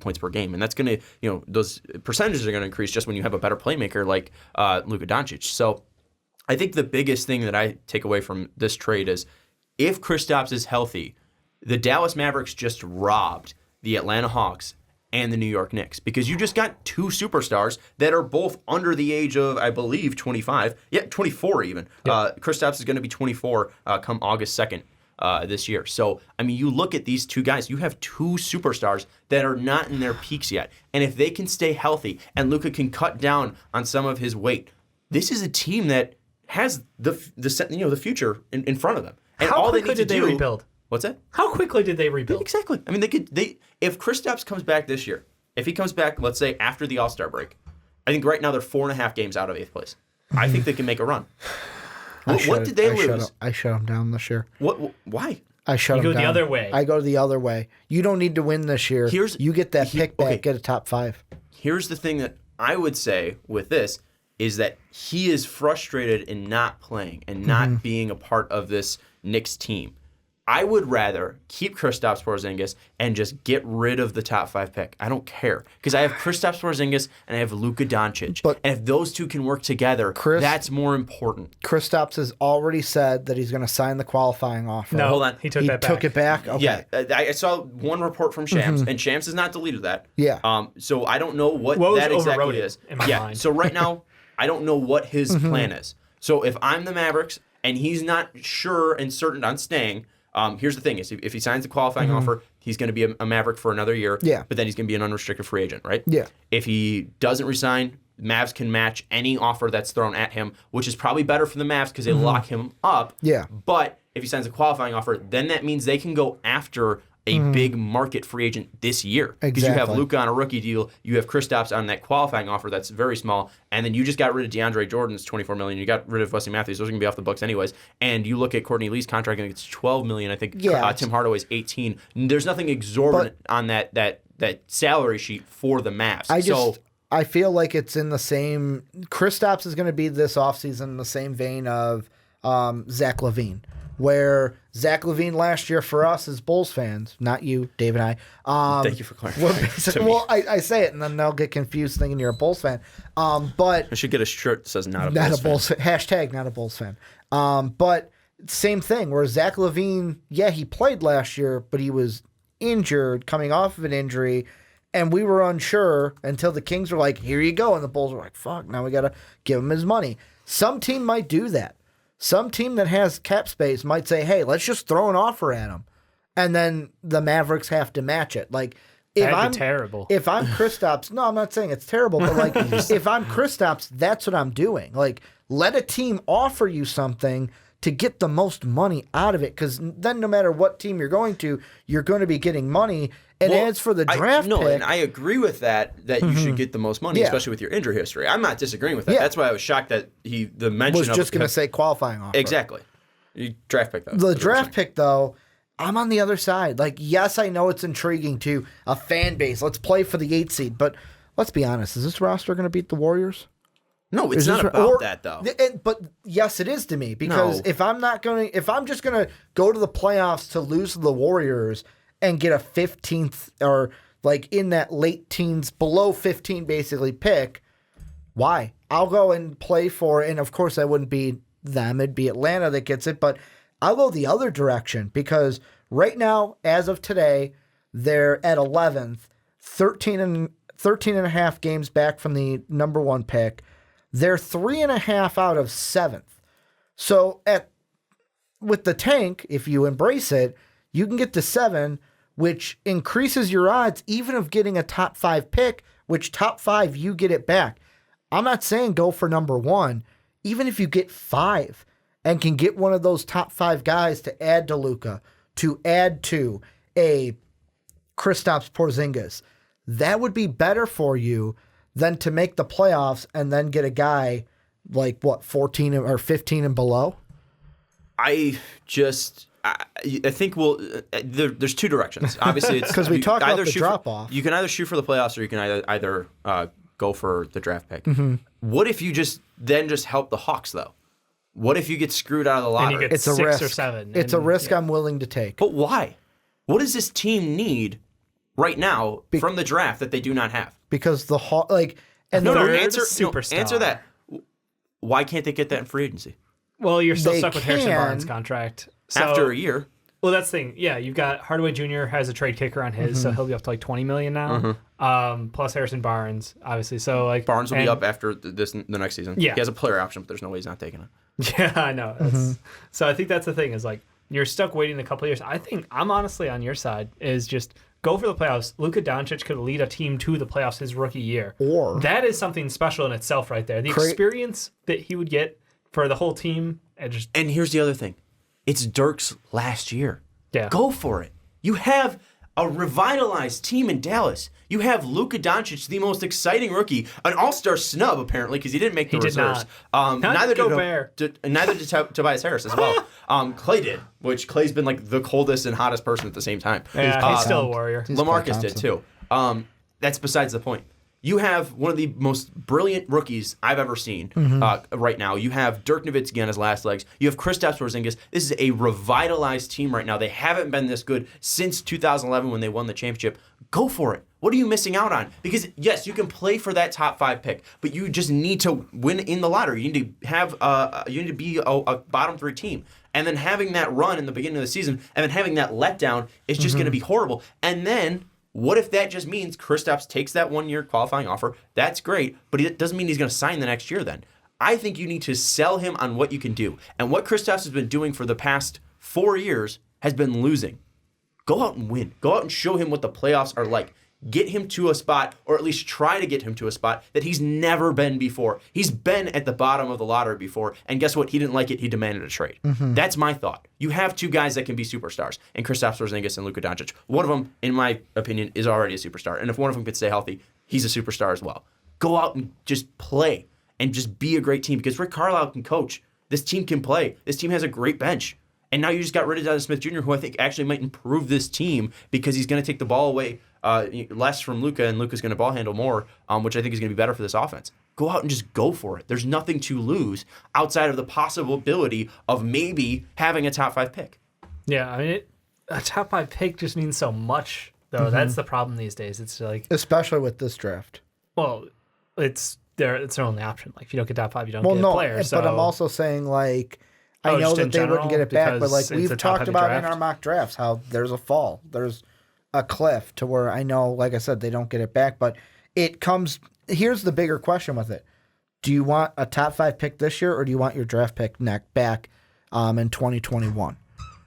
points per game. And that's going to, those percentages are going to increase just when you have a better playmaker like Luka Doncic. So I think the biggest thing that I take away from this trade is if Kristaps is healthy, the Dallas Mavericks just robbed the Atlanta Hawks and the New York Knicks because you just got 2 superstars that are both under the age of, I believe, 25. Yeah, 24 even. Yep. Kristaps is going to be 24 come August 2nd. This year. So, I mean, you look at these 2 guys, you have 2 superstars that are not in their peaks yet. And if they can stay healthy and Luka can cut down on some of his weight, this is a team that has the future in front of them. And how all quickly did they rebuild? What's that? How quickly did they rebuild? Exactly. I mean, if Kristaps comes back this year, if he comes back, let's say after the All-Star break, I think right now they're 4.5 games out of 8th place. I think they can make a run. What did they lose? I shut them down this year. Why? I shut them down. You go the other way. I go the other way. You don't need to win this year. You get that pick back, get a top 5. Here's the thing that I would say with this is that he is frustrated in not playing and not being a part of this Knicks team. I would rather keep Kristaps Porzingis and just get rid of the top 5 pick. I don't care. Because I have Kristaps Porzingis and I have Luka Doncic. But and if those two can work together, that's more important. Kristaps has already said that he's going to sign the qualifying offer. No, hold on. He took it back? Okay. Yeah, I saw one report from Shams, and Shams has not deleted that. Yeah. So I don't know what Woj that exactly overwrote it is. in my mind. So right now, I don't know what his plan is. So if I'm the Mavericks and he's not sure and certain on staying, here's the thing: is if he signs the qualifying offer, he's going to be a Maverick for another year. Yeah. But then he's going to be an unrestricted free agent, right? Yeah. If he doesn't resign, Mavs can match any offer that's thrown at him, which is probably better for the Mavs because they lock him up. Yeah. But if he signs a qualifying offer, then that means they can go after a big market free agent this year. Because you have Exactly. Luka on a rookie deal, you have Kristaps on that qualifying offer that's very small, and then you just got rid of DeAndre Jordan's $24 million. You got rid of Wesley Matthews; those are going to be off the books anyways. And you look at Courtney Lee's contract, and it's $12 million. I think Tim Hardaway's $18 million. There's nothing exorbitant on that salary sheet for the Mavs. I feel like it's in the same. Kristaps is going to be this offseason in the same vein of Zach LaVine, where Zach LaVine last year for us as Bulls fans, not you, Dave and I. Thank you for clarifying. Well, I say it and then they'll get confused thinking you're a Bulls fan. But I should get a shirt that says not a Bulls fan. Hashtag not a Bulls fan. But same thing where Zach LaVine, he played last year, but he was injured, coming off of an injury. And we were unsure until the Kings were like, here you go. And the Bulls were like, fuck, now we got to give him his money. Some team might do that. Some team that has cap space might say, hey, let's just throw an offer at him. And then the Mavericks have to match it. Like, That'd be terrible. If I'm Kristaps, no, I'm not saying it's terrible, but like, if I'm Kristaps, that's what I'm doing. Like, let a team offer you something to get the most money out of it. Because then no matter what team you're going to be getting money. And as for the draft pick... and I agree with that you should get the most money, especially with your injury history. I'm not disagreeing with that. That's why I was shocked that the mention was just going to say qualifying offer. Exactly. Draft pick, though. The draft pick, though, I'm on the other side. Like, yes, I know it's intriguing to a fan base. Let's play for the 8 seed. But let's be honest. Is this roster going to beat the Warriors? No, it's not about that, though. But yes, it is to me. Because if I'm just going to go to the playoffs to lose to the Warriors and get a 15th or like in that late teens, below 15 basically pick, why? I'll go and play for, and of course I wouldn't be them, it'd be Atlanta that gets it, but I'll go the other direction because right now, as of today, they're at 11th, 13 and a half games back from the number 1 pick. They're 3.5 out of 7th. So with the tank, if you embrace it, you can get to 7, which increases your odds even of getting a top 5 pick, which top 5, you get it back. I'm not saying go for number 1. Even if you get 5 and can get one of those top 5 guys to add to Luka, to add to a Kristaps Porzingis, that would be better for you than to make the playoffs and then get a guy like, 14 or 15 and below? I think there's 2 directions. Obviously, it's because we talked about the drop off. You can either shoot for the playoffs or you can either go for the draft pick. Mm-hmm. What if you just help the Hawks though? What if you get screwed out of the lottery? And you get it's 6 a risk. or 7. It's a risk I'm willing to take. But why? What does this team need right now from the draft that they do not have? Because the Hawks answer that. Why can't they get that in free agency? Well, you're still stuck with Harrison Barnes' contract. So, after a year. Well, that's the thing. Yeah, you've got Hardaway Jr. has a trade kicker on his, so he'll be up to like $20 million now. Plus Harrison Barnes, obviously. So like Barnes will be up after the next season. Yeah. He has a player option, but there's no way he's not taking it. Yeah, I know. So I think that's the thing is like you're stuck waiting a couple of years. I think I'm honestly on your side is just go for the playoffs. Luka Doncic could lead a team to the playoffs his rookie year. Or that is something special in itself right there. The experience that he would get for the whole team. And here's the other thing. It's Dirk's last year. Yeah. Go for it. You have a revitalized team in Dallas. You have Luka Doncic, the most exciting rookie, an all-star snub apparently because he didn't make the reserves. Neither did Tobias Harris as well. Clay did, which Clay's been like the coldest and hottest person at the same time. Yeah, he's still a warrior. LaMarcus did too. That's besides the point. You have one of the most brilliant rookies I've ever seen right now. You have Dirk Nowitzki on his last legs. You have Kristaps Porzingis. This is a revitalized team right now. They haven't been this good since 2011 when they won the championship. Go for it. What are you missing out on? Because, yes, you can play for that top 5 pick, but you just need to win in the lottery. You need to have you need to be a bottom 3 team. And then having that run in the beginning of the season and then having that letdown is just going to be horrible. And then what if that just means Kristaps takes that 1-year qualifying offer? That's great, but it doesn't mean he's going to sign the next year then. I think you need to sell him on what you can do. And what Kristaps has been doing for the past 4 years has been losing. Go out and win. Go out and show him what the playoffs are like. Get him to a spot, or at least try to get him to a spot that he's never been before. He's been at the bottom of the lottery before, and guess what? He didn't like it. He demanded a trade. That's my thought. You have 2 guys that can be superstars, and Kristaps Porzingis and Luka Doncic. One of them, in my opinion, is already a superstar, and if one of them could stay healthy, he's a superstar as well. Go out and just play, and just be a great team, because Rick Carlisle can coach. This team can play. This team has a great bench. And now you just got rid of Dennis Smith Jr., who I think actually might improve this team because he's going to take the ball away less from Luka, and Luka's going to ball handle more, which I think is going to be better for this offense. Go out and just go for it. There's nothing to lose outside of the possibility of maybe having a top 5 pick. Yeah, I mean, a top 5 pick just means so much, though. That's the problem these days. It's like, especially with this draft. Well, it's their only option. Like, if you don't get top 5, you don't get a player. But I'm also saying, like, I know that they wouldn't get it back, but like we've talked about in our mock drafts, how there's a fall, there's a cliff to where I know, like I said, they don't get it back. But it comes. Here's the bigger question with it: do you want a top 5 pick this year, or do you want your draft pick back in 2021?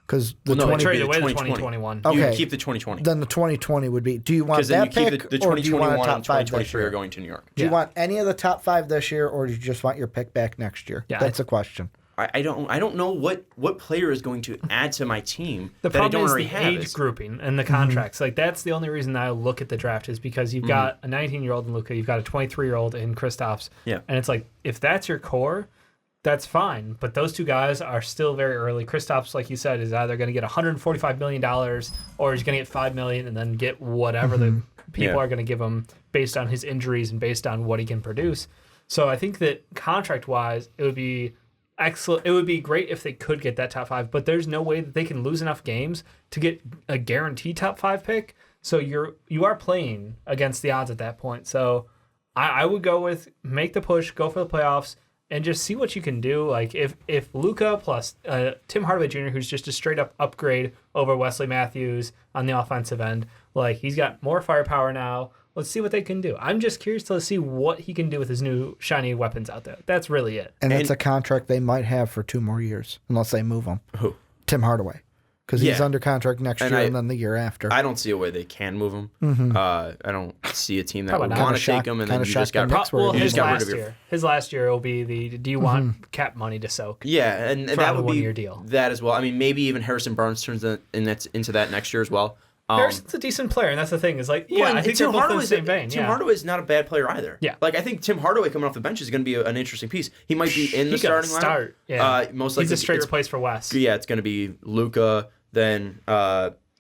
Because trade away the 2021. Okay, you keep the 2020. Then the 2020 would be. Do you want that pick, the or do you want a top 5 2023 are going to New York? Do you want any of the top 5 this year, or do you just want your pick back next year? Yeah, that's a question. I don't know what player is going to add to my team the that I don't problem already is the have. age grouping and the contracts. Like, that's the only reason I look at the draft is because you've got a 19-year-old in Luka, you've got a 23-year-old in Kristaps. Yeah. And it's like, if that's your core, that's fine. But those 2 guys are still very early. Kristaps, like you said, is either going to get $145 million or he's going to get $5 million and then get whatever the people are going to give him based on his injuries and based on what he can produce. So I think that contract-wise, it would be excellent. It would be great if they could get that top 5, but there's no way that they can lose enough games to get a guaranteed top 5 pick. So you are playing against the odds at that point. So I would go with make the push, go for the playoffs, and just see what you can do. Like if Luka plus Tim Hardaway Jr., who's just a straight up upgrade over Wesley Matthews on the offensive end, like he's got more firepower now. Let's see what they can do. I'm just curious to see what he can do with his new shiny weapons out there. That's really it. And it's a contract they might have for 2 more years, unless they move him. Who? Tim Hardaway. Because he's under contract next year and then the year after. I don't see a way they can move him. I don't see a team that would want to take him, and then you just got rid of your... His last year will be do you want cap money to soak? Yeah, and that would be your deal. That as well. I mean, maybe even Harrison Barnes turns into that next year as well. Harrison's a decent player, and that's the thing. Is like, I think they're both in the same vein. Tim Hardaway is not a bad player either. Yeah, like I think Tim Hardaway coming off the bench is going to be an interesting piece. He might be in the starting lineup. Yeah, most likely he's a straight replace for Wes. Yeah, it's going to be Luka, then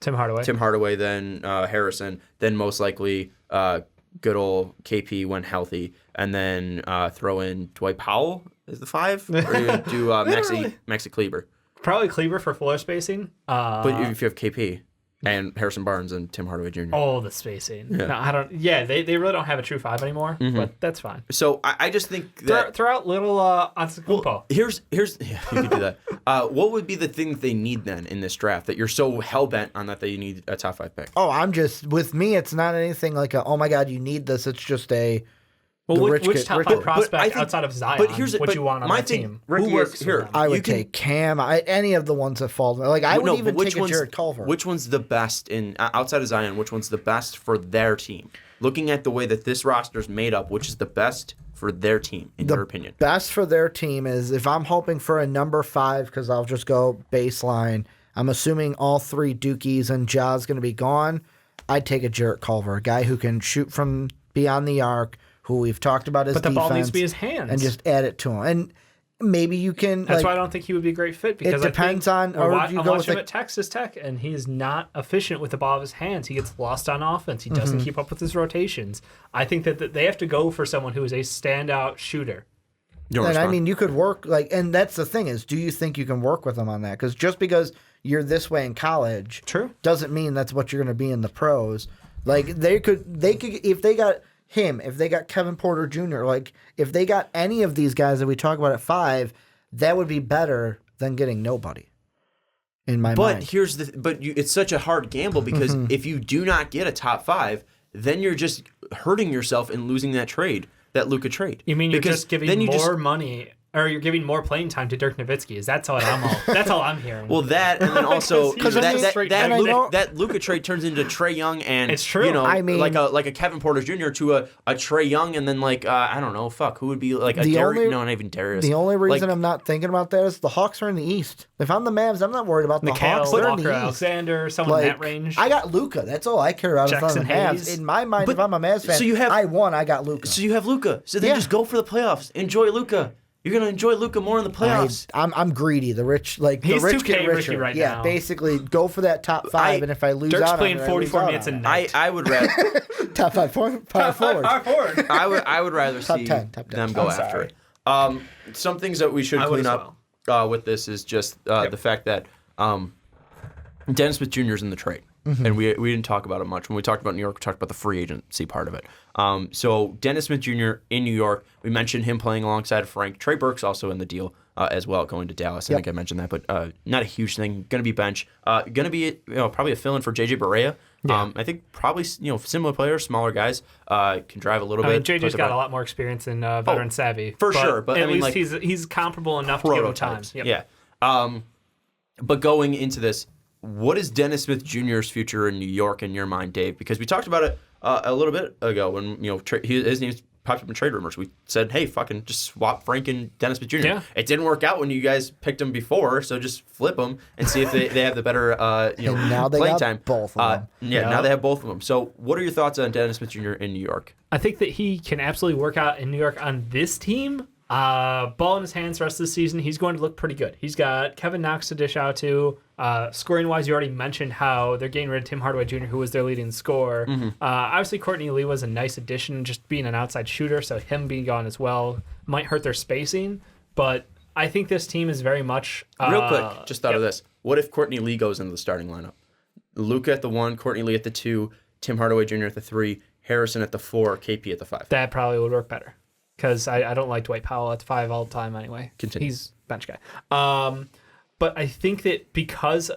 Tim Hardaway, then Harrison, then most likely good old KP when healthy, and then throw in Dwight Powell as the 5, or you do Maxi Kleber. Probably Kleber for floor spacing. But if you have KP. And Harrison Barnes and Tim Hardaway Jr. Oh, the spacing. Yeah. No, I don't. Yeah, they really don't have a true 5 anymore, but that's fine. So I just think that throw out little Antetokounmpo. Well, here's you could do that. What would be the thing that they need then in this draft that you're so hell bent on that they need a top 5 pick? Oh, with me, it's not anything like oh my god, you need this. It's just a. Well, which top 5 prospect outside of Zion would you want on my team? Who works here? I would take Cam. Any of the ones that fall. Like I would even take a Jared Culver. Which one's the best outside of Zion? Which one's the best for their team? Looking at the way that this roster is made up, which is the best for their team in your opinion? Best for their team is if I'm hoping for a number 5 because I'll just go baseline. I'm assuming all 3 Dookies and Ja's going to be gone. I'd take a Jarrett Culver, a guy who can shoot from beyond the arc. Who we've talked about his defense. But the ball needs to be his hands. And just add it to him. And maybe you can. That's why I don't think he would be a great fit. Because it depends on. Or I'm you go watching with him at Texas Tech, and he is not efficient with the ball of his hands. He gets lost on offense. He doesn't keep up with his rotations. I think that they have to go for someone who is a standout shooter. And I mean, you could work and that's the thing is, do you think you can work with them on that? Because just because you're this way in college, doesn't mean that's what you're going to be in the pros. Like they could if they got him, if they got Kevin Porter Jr., like if they got any of these guys that we talk about at 5, that would be better than getting nobody. In my mind. It's such a hard gamble because if you do not get a top 5, then you're just hurting yourself and losing that Luka trade. You mean you're just giving more money, or you're giving more playing time to Dirk Nowitzki? That's all I'm hearing. Well, that and then also that Luka trade turns into Trae Young and it's true. I mean, like a Kevin Porter Jr. to a Trae Young and then I don't know, who would be like a Darius? No, not even Darius. The only reason I'm not thinking about that is the Hawks are in the East. If I'm the Mavs, I'm not worried about the Hawks. They're in the East. Alexander, someone in that range. I got Luka. That's all I care about. If I'm the Mavs. In my mind, if I'm a Mavs fan, I got Luka. So you have Luka. So then just go for the playoffs. Enjoy Luka. You're gonna enjoy Luka more in the playoffs. I'm greedy. The rich, he's the rich get richer right now. Basically, go for that top 5. And if I lose Dirk's out, playing 44 minutes a night. I would rather top 5 forward. I would rather top see 10. them go after it. Some things that we should clean up with this is just the fact that Dennis Smith Jr. is in the trade. And we didn't talk about it much. When we talked about New York, we talked about the free agency part of it. So Dennis Smith Jr. in New York, we mentioned him playing alongside Frank. Trey Burke's also in the deal as well, going to Dallas. I think I mentioned that, but not a huge thing. Going to be bench. Going to be probably a fill-in for JJ Barea. Yeah. I think probably similar players, smaller guys can drive a little bit. JJ's got a lot more experience in veteran savvy for sure. But at least he's comparable enough to give him time. Yep. Yeah. But going into this. What is Dennis Smith Jr.'s future in New York in your mind, Dave? Because we talked about it a little bit ago when his name popped up in trade rumors. We said, "Hey, fucking just swap Frank and Dennis Smith Jr." Yeah. It didn't work out when you guys picked him before, so just flip them and see if they have the better now they playing got time. Both of them. Now they have both of them. So, what are your thoughts on Dennis Smith Jr. in New York? I think that he can absolutely work out in New York on this team. Ball in his hands the rest of the season, he's going to look pretty good. He's got Kevin Knox to dish out to. Scoring wise, you already mentioned how they're getting rid of Tim Hardaway Jr., who was their leading scorer. Obviously, Courtney Lee was a nice addition, just being an outside shooter, so him being gone as well might hurt their spacing. But I think this team is very much... Real quick, just thought of this. What if Courtney Lee goes into the starting lineup? Luka at the 1, Courtney Lee at the 2, Tim Hardaway Jr. at the 3, Harrison at the 4, KP at the 5. That probably would work better. Because I don't like Dwight Powell at the 5 all the time anyway. Continue. He's bench guy. But I think that because,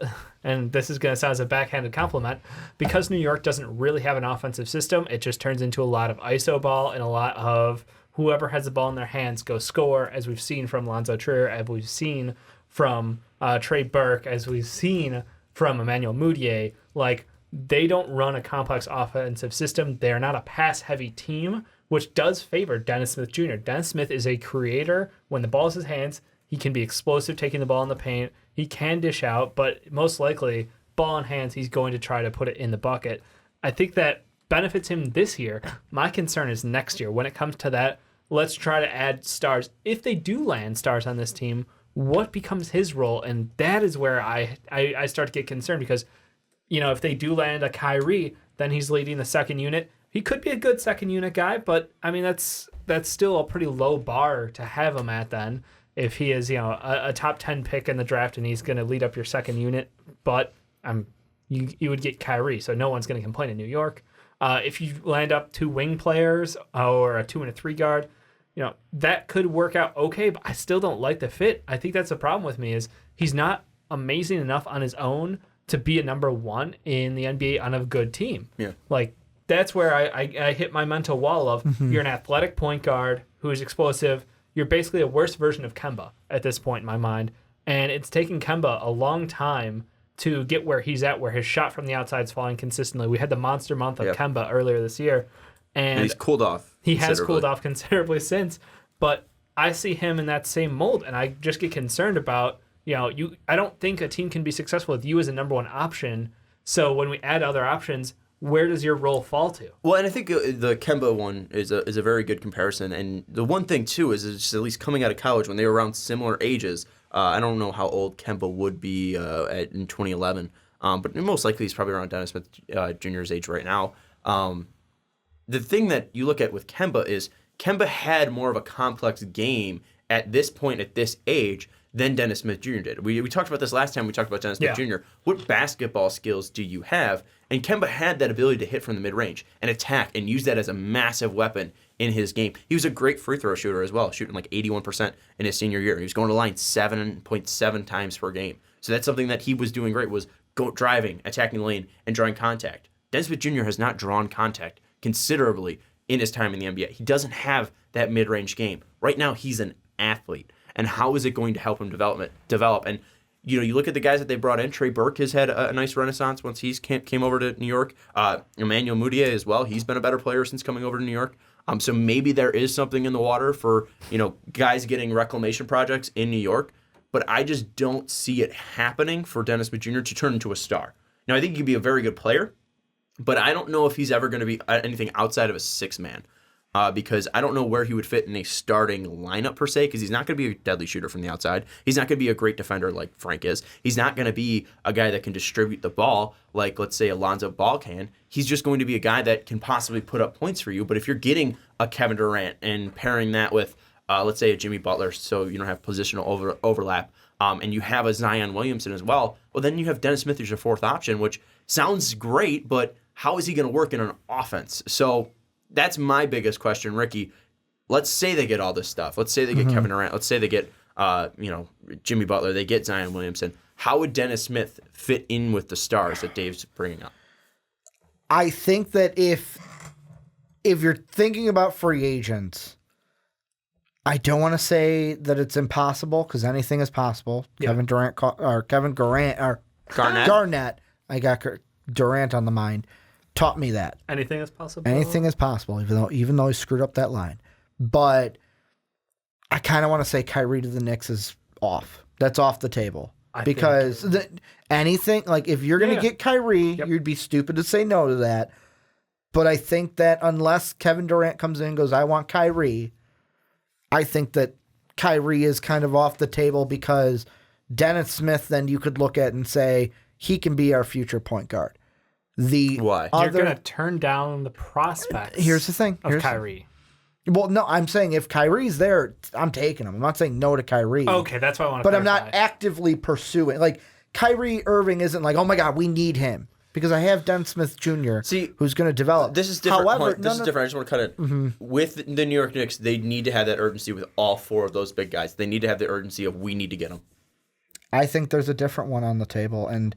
and this is going to sound as a backhanded compliment, because New York doesn't really have an offensive system, it just turns into a lot of ISO ball and a lot of whoever has the ball in their hands go score, as we've seen from Lonzo Trier, as we've seen from Trey Burke, as we've seen from Emmanuel Mudiay. Like, they don't run a complex offensive system. They're not a pass-heavy team, which does favor Dennis Smith Jr. Dennis Smith is a creator. When the ball is in his hands, he can be explosive taking the ball in the paint. He can dish out, but most likely, ball in hands, he's going to try to put it in the bucket. I think that benefits him this year. My concern is next year. When it comes to that, let's try to add stars. If they do land stars on this team, what becomes his role? And that is where I start to get concerned because, if they do land a Kyrie, then he's leading the second unit. He could be a good second unit guy, but I mean that's still a pretty low bar to have him at then. If he is, a top 10 pick in the draft and he's going to lead up your second unit, but you would get Kyrie, so no one's going to complain in New York. If you land up 2 wing players or a 2 and a 3 guard, that could work out okay, but I still don't like the fit. I think that's the problem with me is he's not amazing enough on his own to be a number 1 in the NBA on a good team. Yeah, like. That's where I hit my mental wall of you're an athletic point guard who is explosive. You're basically a worse version of Kemba at this point in my mind. And it's taken Kemba a long time to get where he's at, where his shot from the outside is falling consistently. We had the monster month of Kemba earlier this year. And he's cooled off. He has cooled off considerably since. But I see him in that same mold, and I just get concerned about, I don't think a team can be successful with you as a number 1 option. So when we add other options, where does your role fall to? Well, and I think the Kemba one is a very good comparison. And the one thing, too, is just at least coming out of college when they were around similar ages. I don't know how old Kemba would be in 2011, but most likely he's probably around Dennis Smith Jr.'s age right now. The thing that you look at with Kemba is Kemba had more of a complex game at this point, at this age, than Dennis Smith Jr. did. We talked about this last time we talked about Dennis Smith Jr. What basketball skills do you have? And Kemba had that ability to hit from the mid-range and attack and use that as a massive weapon in his game. He was a great free throw shooter as well, shooting like 81% in his senior year. He was going to the line 7.7 times per game. So that's something that he was doing great, was driving, attacking the lane, and drawing contact. Dennis Smith Jr. has not drawn contact considerably in his time in the NBA. He doesn't have that mid-range game. Right now, he's an athlete. And how is it going to help him develop? And you look at the guys that they brought in. Trey Burke has had a nice renaissance once he came over to New York. Emmanuel Mudiay as well. He's been a better player since coming over to New York. So maybe there is something in the water for guys getting reclamation projects in New York. But I just don't see it happening for Dennis Smith Jr. to turn into a star. Now, I think he could be a very good player, but I don't know if he's ever going to be anything outside of a six-man. Because I don't know where he would fit in a starting lineup per se, because he's not going to be a deadly shooter from the outside. He's not going to be a great defender like Frank is. He's not going to be a guy that can distribute the ball like, let's say, Alonzo Ball can. He's just going to be a guy that can possibly put up points for you. But if you're getting a Kevin Durant and pairing that with, let's say, a Jimmy Butler, so you don't have positional overlap, and you have a Zion Williamson as well, well, then you have Dennis Smith as your fourth option, which sounds great, but how is he going to work in an offense? So that's my biggest question, Ricky. Let's say they get all this stuff. Let's say they get Kevin Durant. Let's say they get, Jimmy Butler. They get Zion Williamson. How would Dennis Smith fit in with the stars that Dave's bringing up? I think that if you're thinking about free agents, I don't want to say that it's impossible because anything is possible. Yeah. Kevin Garnett. I got Durant on the mind. Taught me that anything is possible. Anything is possible, even though he screwed up that line. But I kind of want to say Kyrie to the Knicks is off. That's off the table because anything like if you're going to get Kyrie, you'd be stupid to say no to that. But I think that unless Kevin Durant comes in and goes, "I want Kyrie," I think that Kyrie is kind of off the table because Dennis Smith. Then you could look at and say he can be our future point guard. Why? You're going to turn down the prospects. Here's the thing. Of Kyrie. Well, no, I'm saying if Kyrie's there, I'm taking him. I'm not saying no to Kyrie. Okay, that's what I want to But clarify. I'm not actively pursuing. Like, Kyrie Irving isn't like, oh my God, we need him. Because I have Dennis Smith Jr., who's going to develop. This is different. However, this is different. I just want to cut it. Mm-hmm. With the New York Knicks, they need to have that urgency with all four of those big guys. They need to have the urgency of we need to get them. I think there's a different one on the table, and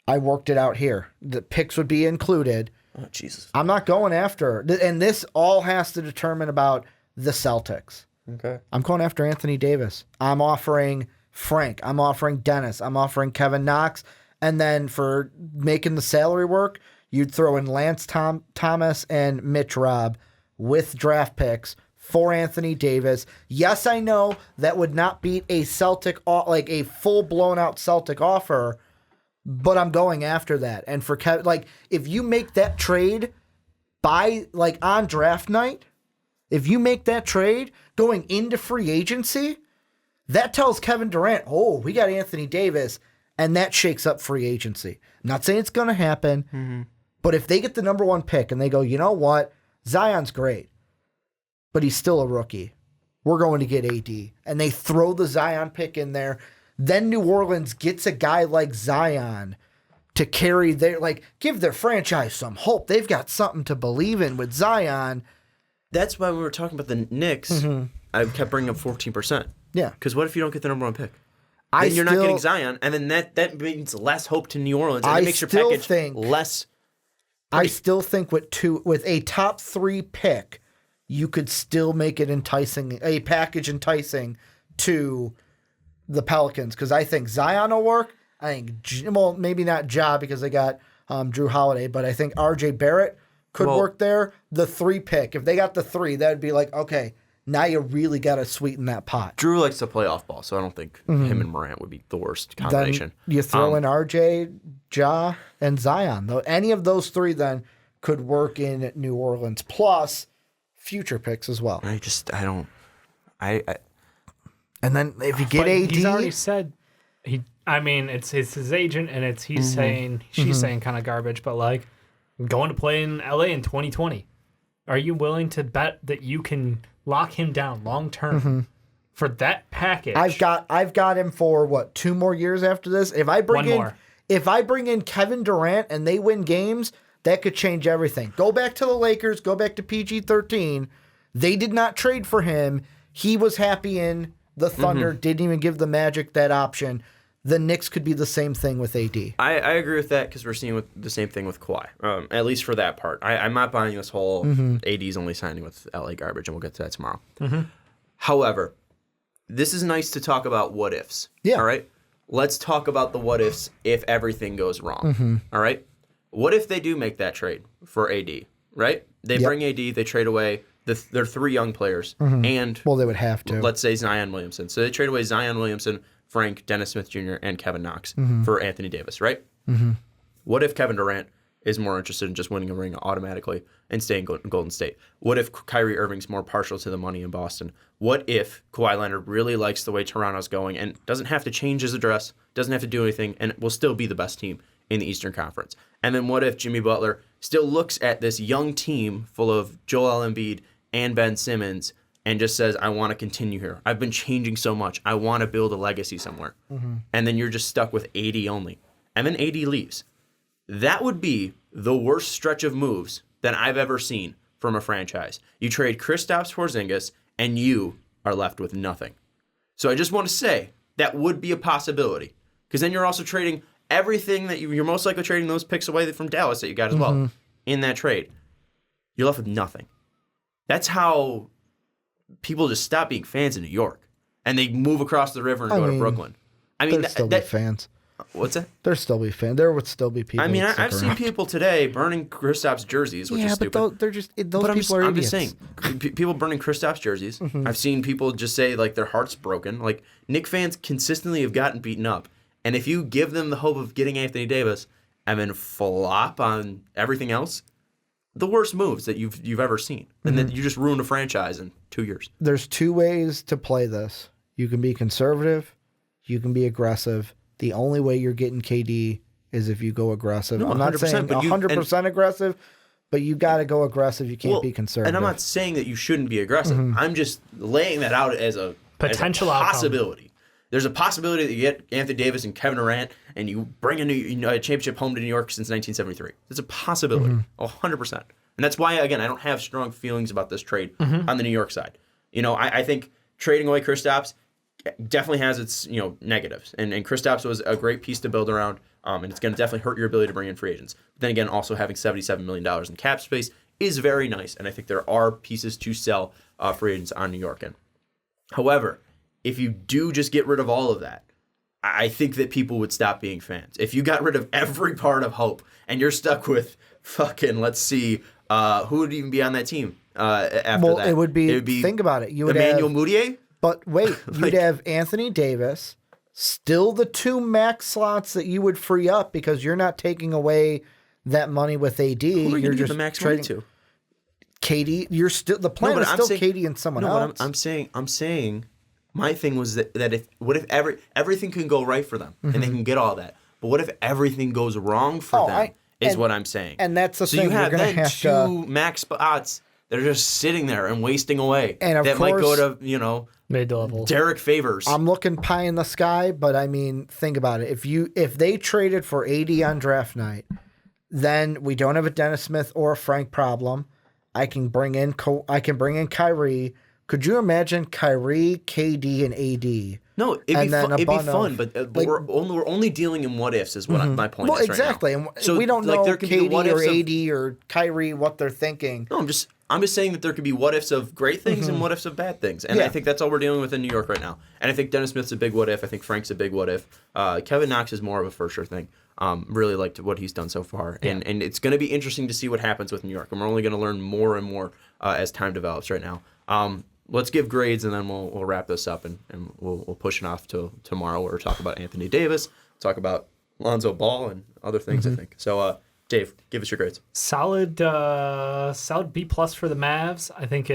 I worked it out here. The picks would be included. Oh, Jesus. I'm not going after, and this all has to determine about the Celtics. Okay. I'm going after Anthony Davis. I'm offering Frank. I'm offering Dennis. I'm offering Kevin Knox. And then for making the salary work, you'd throw in Lance Thomas and Mitch Robb with draft picks for Anthony Davis. Yes, I know that would not beat a Celtic, like a full blown out Celtic offer, but I'm going after that. And for Kevin, like if you make that trade on draft night, if you make that trade going into free agency, that tells Kevin Durant, oh, we got Anthony Davis. And that shakes up free agency. I'm not saying it's going to happen, but if they get the number one pick and they go, you know what, Zion's great, but he's still a rookie. We're going to get AD. And they throw the Zion pick in there. Then New Orleans gets a guy like Zion to carry give their franchise some hope. They've got something to believe in with Zion. That's why when we were talking about the Knicks, I kept bringing up 14%. Yeah. Because what if you don't get the number one pick? Then you're not getting Zion, and then that means less hope to New Orleans, and it makes your package less. I still think with a top 3 pick, you could still make it enticing, a package enticing to the Pelicans, because I think Zion will work. I think, well, maybe not Ja because they got Drew Holiday, but I think RJ Barrett could work there. The 3 pick, if they got the 3, that would be like, okay, now you really got to sweeten that pot. Drew likes to play off ball, so I don't think him and Morant would be the worst combination. Then you throw in RJ, Ja, and Zion. Though any of those three then could work in New Orleans, plus future picks as well. I don't. And then if you get AD, he's already said it's his agent, and she's saying kind of garbage, but like going to play in LA in 2020. Are you willing to bet that you can lock him down long term for that package? I've got him for 2 more years after this. If I bring in Kevin Durant and they win games, that could change everything. Go back to the Lakers, go back to PG-13. They did not trade for him. He was happy in the Thunder, didn't even give the Magic that option. The Knicks could be the same thing with AD. I agree with that because we're seeing the same thing with Kawhi, at least for that part. I'm not buying this whole AD's only signing with LA garbage, and we'll get to that tomorrow. However, this is nice to talk about what ifs. Yeah. All right? Let's talk about the what ifs if everything goes wrong. All right? What if they do make that trade for AD, right? They bring AD, they trade away their 3 young players, and Well, they would have to. let's say Zion Williamson. So they trade away Zion Williamson, Frank, Dennis Smith Jr., and Kevin Knox for Anthony Davis, right? What if Kevin Durant is more interested in just winning a ring automatically and staying in Golden State? What if Kyrie Irving's more partial to the money in Boston? What if Kawhi Leonard really likes the way Toronto's going and doesn't have to change his address, doesn't have to do anything, and will still be the best team in the Eastern Conference? And then what if Jimmy Butler still looks at this young team full of Joel Embiid and Ben Simmons and just says, I want to continue here. I've been changing so much. I want to build a legacy somewhere. And then you're just stuck with AD only. And then AD leaves. That would be the worst stretch of moves that I've ever seen from a franchise. You trade Kristaps Porzingis, and you are left with nothing. So I just want to say that would be a possibility. Because then you're also trading everything that you're most likely trading those picks away from Dallas that you got as well in that trade. You're left with nothing. That's how people just stop being fans in New York, and they move across the river and go to Brooklyn. I mean, there'd still be fans. What's that? There'd still be fans. There would still be people. I mean, I've seen people today burning Kristaps jerseys, which is stupid. But they're just those people are I'm idiots. just saying, people burning Kristaps jerseys. I've seen people just say like their heart's broken. Like Knicks fans consistently have gotten beaten up, and if you give them the hope of getting Anthony Davis and then flop on everything else, the worst moves that you've ever seen, and then you just ruined a franchise in 2 years. There's 2 ways to play this. You can be conservative, you can be aggressive. The only way you're getting KD is if you go aggressive. No, I'm not saying 100% aggressive, but you got to go aggressive. You can't be conservative. And I'm not saying that you shouldn't be aggressive. I'm just laying that out as a Potential possibility. There's a possibility that you get Anthony Davis and Kevin Durant, and you bring a championship home to New York since 1973. There's a possibility, 100%. And that's why, again, I don't have strong feelings about this trade on the New York side. I think trading away Kristaps definitely has its negatives, and Kristaps was a great piece to build around, and it's going to definitely hurt your ability to bring in free agents. But then again, also having $77 million in cap space is very nice, and I think there are pieces to sell free agents on New York in. However, if you do just get rid of all of that, I think that people would stop being fans. If you got rid of every part of hope and you're stuck with fucking, let's see, who would even be on that team after that? It would be, think about it. You would Emmanuel have Mudiay? But wait, you'd have Anthony Davis, still the 2 max slots that you would free up because you're not taking away that money with AD. Who are you you're just just the max trading money to? KD. You're still the plan is still KD and someone else. I'm saying my thing was that what if everything can go right for them and they can get all that, but what if everything goes wrong for them? Is what I'm saying. And that's the thing. So you have then have 2 max spots that are just sitting there and wasting away. And of that course, might go to mid-level Derek Favors. I'm looking pie in the sky, but I mean, think about it. If they traded for AD on draft night, then we don't have a Dennis Smith or a Frank problem. I can bring in Kyrie. Could you imagine Kyrie, KD, and AD? No, it'd be fun, but we're only dealing in what ifs is what my point is. Exactly. Right now. And we don't know there could be KD or AD or Kyrie what they're thinking. No, I'm just saying that there could be what ifs of great things and what ifs of bad things, and I think that's all we're dealing with in New York right now. And I think Dennis Smith's a big what if. I think Frank's a big what if. Kevin Knox is more of a for sure thing. Really liked what he's done so far, and it's going to be interesting to see what happens with New York. And we're only going to learn more and more as time develops right now. let's give grades, and then we'll wrap this up, and we'll push it off till tomorrow, where we'll talk about Anthony Davis, talk about Lonzo Ball, and other things, I think. So, Dave, give us your grades. Solid B+ for the Mavs. I think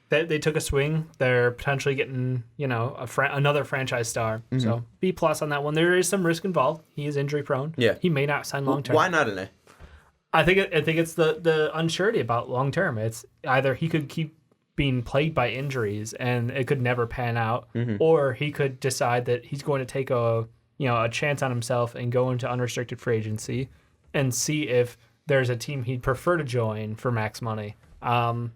they took a swing. They're potentially getting, another franchise star. So B+ on that one. There is some risk involved. He is injury prone. Yeah. He may not sign long term. Why not an A? I think it's the unsurety about long term. It's either he could keep being plagued by injuries and it could never pan out, or he could decide that he's going to take a chance on himself and go into unrestricted free agency and see if there's a team he'd prefer to join for max money. Do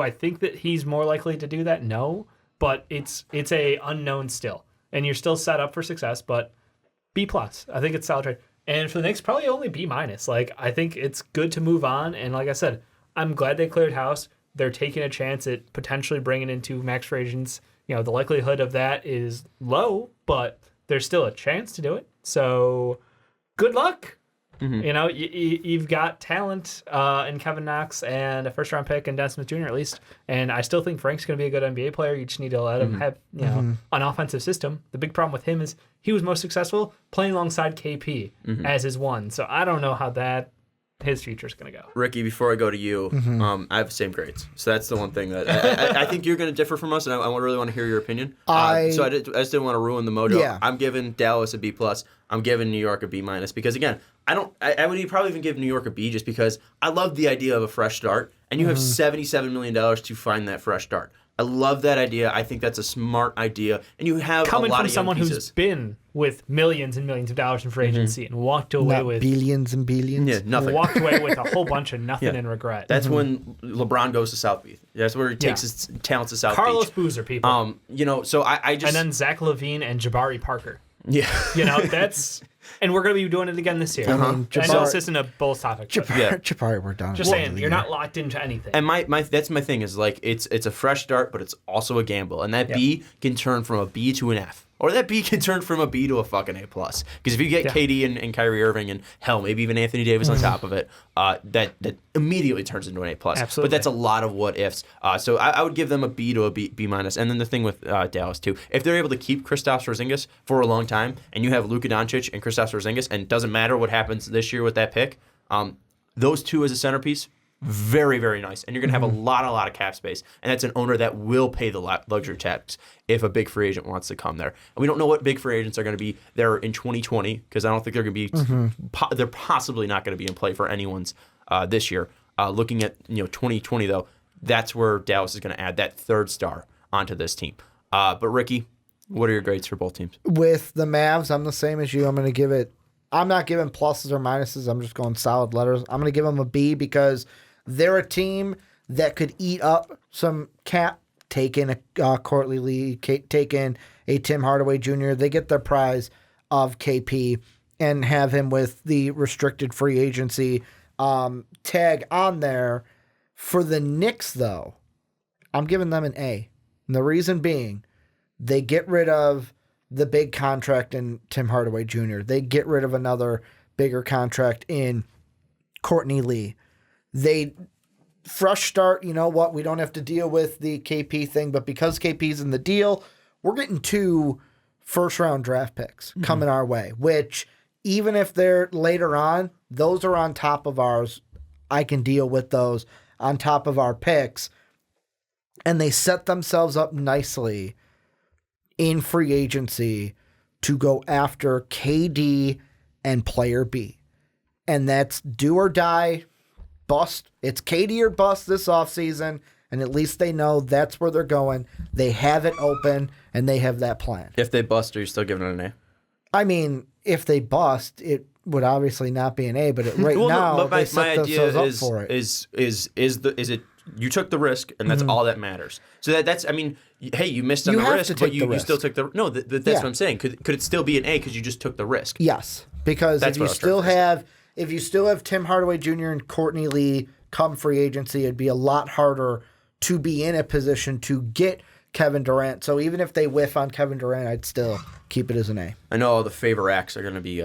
I think that he's more likely to do that? No, but it's a unknown still, and you're still set up for success. But B+, I think it's solid trade. And for the Knicks, probably only B-. Like, I think it's good to move on. And like I said, I'm glad they cleared house. They're taking a chance at potentially bringing in 2 max free agents. The likelihood of that is low, but there's still a chance to do it. So good luck. You've got talent in Kevin Knox and a first-round pick in Dennis Smith Jr. at least. And I still think Frank's going to be a good NBA player. You just need to let him have an offensive system. The big problem with him is he was most successful playing alongside KP as his one. So I don't know how his future is going to go. Ricky, before I go to you, I have the same grades. So that's the one thing that I think you're going to differ from us, and I really want to hear your opinion. I just didn't want to ruin the mojo. Yeah. I'm giving Dallas a B+. I'm giving New York a B- because, again, I would probably even give New York a B just because I love the idea of a fresh start, and you have $77 million to find that fresh start. I love that idea. I think that's a smart idea, and you have coming a lot from of young someone pieces. who's been with millions and millions of dollars in free agency and walked away Not with billions and billions. Yeah, nothing. walked away with a whole bunch of nothing and regret. That's when LeBron goes to South Beach. That's where he takes his talents to South Carlos Beach. Boozer, people. So I just... And then Zach LaVine and Jabari Parker. Yeah. That's... And we're going to be doing it again this year. I know this isn't a Bulls topic. But Jabari, we're done. just saying, you're not locked into anything. And that's my thing is, like, it's a fresh start, but it's also a gamble. And that B can turn from a B to an F. Or that B can turn from a B to a fucking A+. Because if you get KD and Kyrie Irving and, hell, maybe even Anthony Davis on top of it, that immediately turns into an A+. Absolutely. But that's a lot of what ifs. So I would give them a B to a B-. And then the thing with Dallas, too. If they're able to keep Kristaps Porzingis for a long time, and you have Luka Doncic and Kristaps Porzingis, and it doesn't matter what happens this year with that pick, those two as a centerpiece, very, very nice. And you're going to have a lot of cap space. And that's an owner that will pay the luxury tax if a big free agent wants to come there. And we don't know what big free agents are going to be there in 2020 because I don't think they're going to be they're possibly not going to be in play for anyone's this year. Looking at 2020, though, that's where Dallas is going to add that third star onto this team. But, Ricky, what are your grades for both teams? With the Mavs, I'm the same as you. I'm not giving pluses or minuses. I'm just going solid letters. I'm going to give them a B because they're a team that could eat up some cap, taking a Courtney Lee, taking a Tim Hardaway Jr. They get their prize of KP and have him with the restricted free agency tag on there. For the Knicks, though, I'm giving them an A. And the reason being, they get rid of the big contract in Tim Hardaway Jr. They get rid of another bigger contract in Courtney Lee. They fresh start, you know what? We don't have to deal with the KP thing, but because KP's in the deal, we're getting 2 first-round draft picks coming our way, which even if they're later on, those are on top of ours. I can deal with those on top of our picks. And they set themselves up nicely in free agency to go after KD and player B. And that's do or die, bust. It's KD or bust this offseason, and at least they know that's where they're going. They have it open, and they have that plan. If they bust, are you still giving it an A? I mean, if they bust, it would obviously not be an A, but now they set themselves up for it. Is it you took the risk, and that's all that matters. So that's I mean, hey, you missed on the risk, but you still took the no. That's what I'm saying. Could it still be an A because you just took the risk? Yes, because if you still have Tim Hardaway Jr. and Courtney Lee come free agency, it'd be a lot harder to be in a position to get Kevin Durant. So even if they whiff on Kevin Durant, I'd still keep it as an A. I know all the favor acts are going to be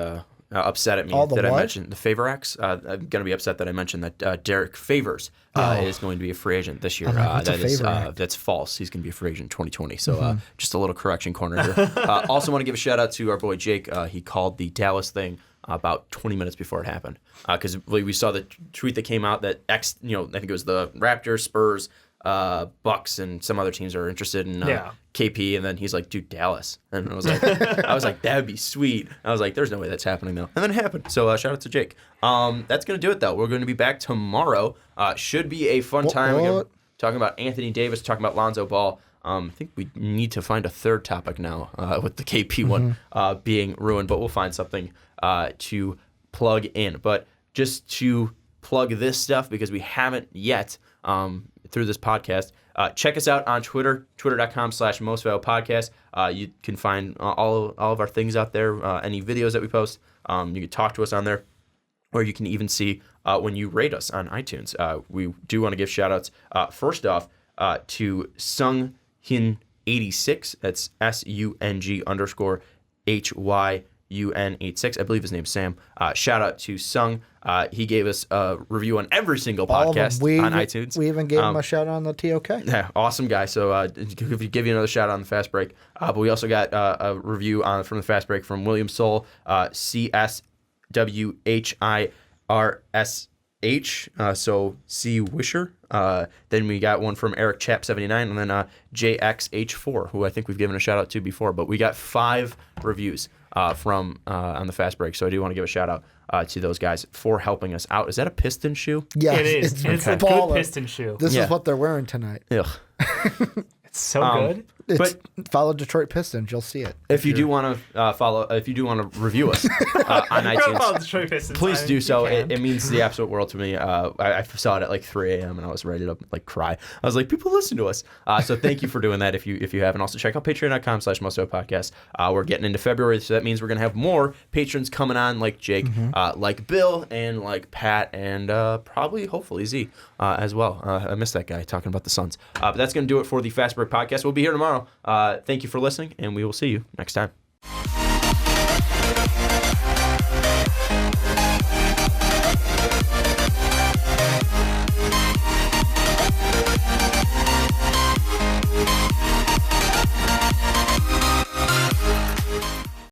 upset at me All the that I what? mentioned the Favorex. I'm going to be upset that I mentioned that Derek Favors is going to be a free agent this year. What's a That is Favorex? that's false. He's going to be a free agent in 2020. So just a little correction corner here. Also want to give a shout out to our boy Jake. He called the Dallas thing about 20 minutes before it happened because we saw the tweet that came out that I think it was the Raptors, Spurs, Bucks, and some other teams are interested in KP, and then he's like, dude, Dallas. And I was like, that'd be sweet. I was like, there's no way that's happening though. And then it happened. So shout out to Jake. That's gonna do it though. We're gonna be back tomorrow. Should be a fun time. We're gonna talking about Anthony Davis, talking about Lonzo Ball. I think we need to find a third topic now with the KP one being ruined, but we'll find something to plug in. But just to plug this stuff because we haven't yet through this podcast. Check us out on Twitter, twitter.com/mostvaluablepodcast. You can find all of our things out there, any videos that we post. You can talk to us on there, or you can even see when you rate us on iTunes. We do want to give shout-outs, first off, to Sung-Hin86. That's SUNG_HYUN86. I believe his name's Sam. Shout out to Sung. He gave us a review on every single podcast on iTunes. We even gave him a shout out on the TOK. Yeah, awesome guy. So give you another shout out on the Fast Break. But we also got a review from the Fast Break from William Soul, CSWHIRSH. So C Wisher. Then we got one from Eric Chap 79, and then JXH4, who I think we've given a shout out to before. But we got 5 reviews from on the Fast Break. So I do want to give a shout out to those guys for helping us out. Is that a Piston shoe? Yes, it is. It's a good piston shoe. This is what they're wearing tonight. Ugh. It's so good. Follow Detroit Pistons. You'll see it. If you do want to review us on iTunes, please do so. It means the absolute world to me. I saw it at like 3 a.m. and I was ready to like cry. I was like, people listen to us. So thank you for doing that. If you haven't, also check out patreon.com/mostvaluablepodcast. We're getting into February, so that means we're gonna have more patrons coming on, like Jake, like Bill, and like Pat, and probably hopefully Z as well. I missed that guy talking about the Suns. But that's gonna do it for the Fast Break podcast. We'll be here tomorrow. Thank you for listening, and we will see you next time.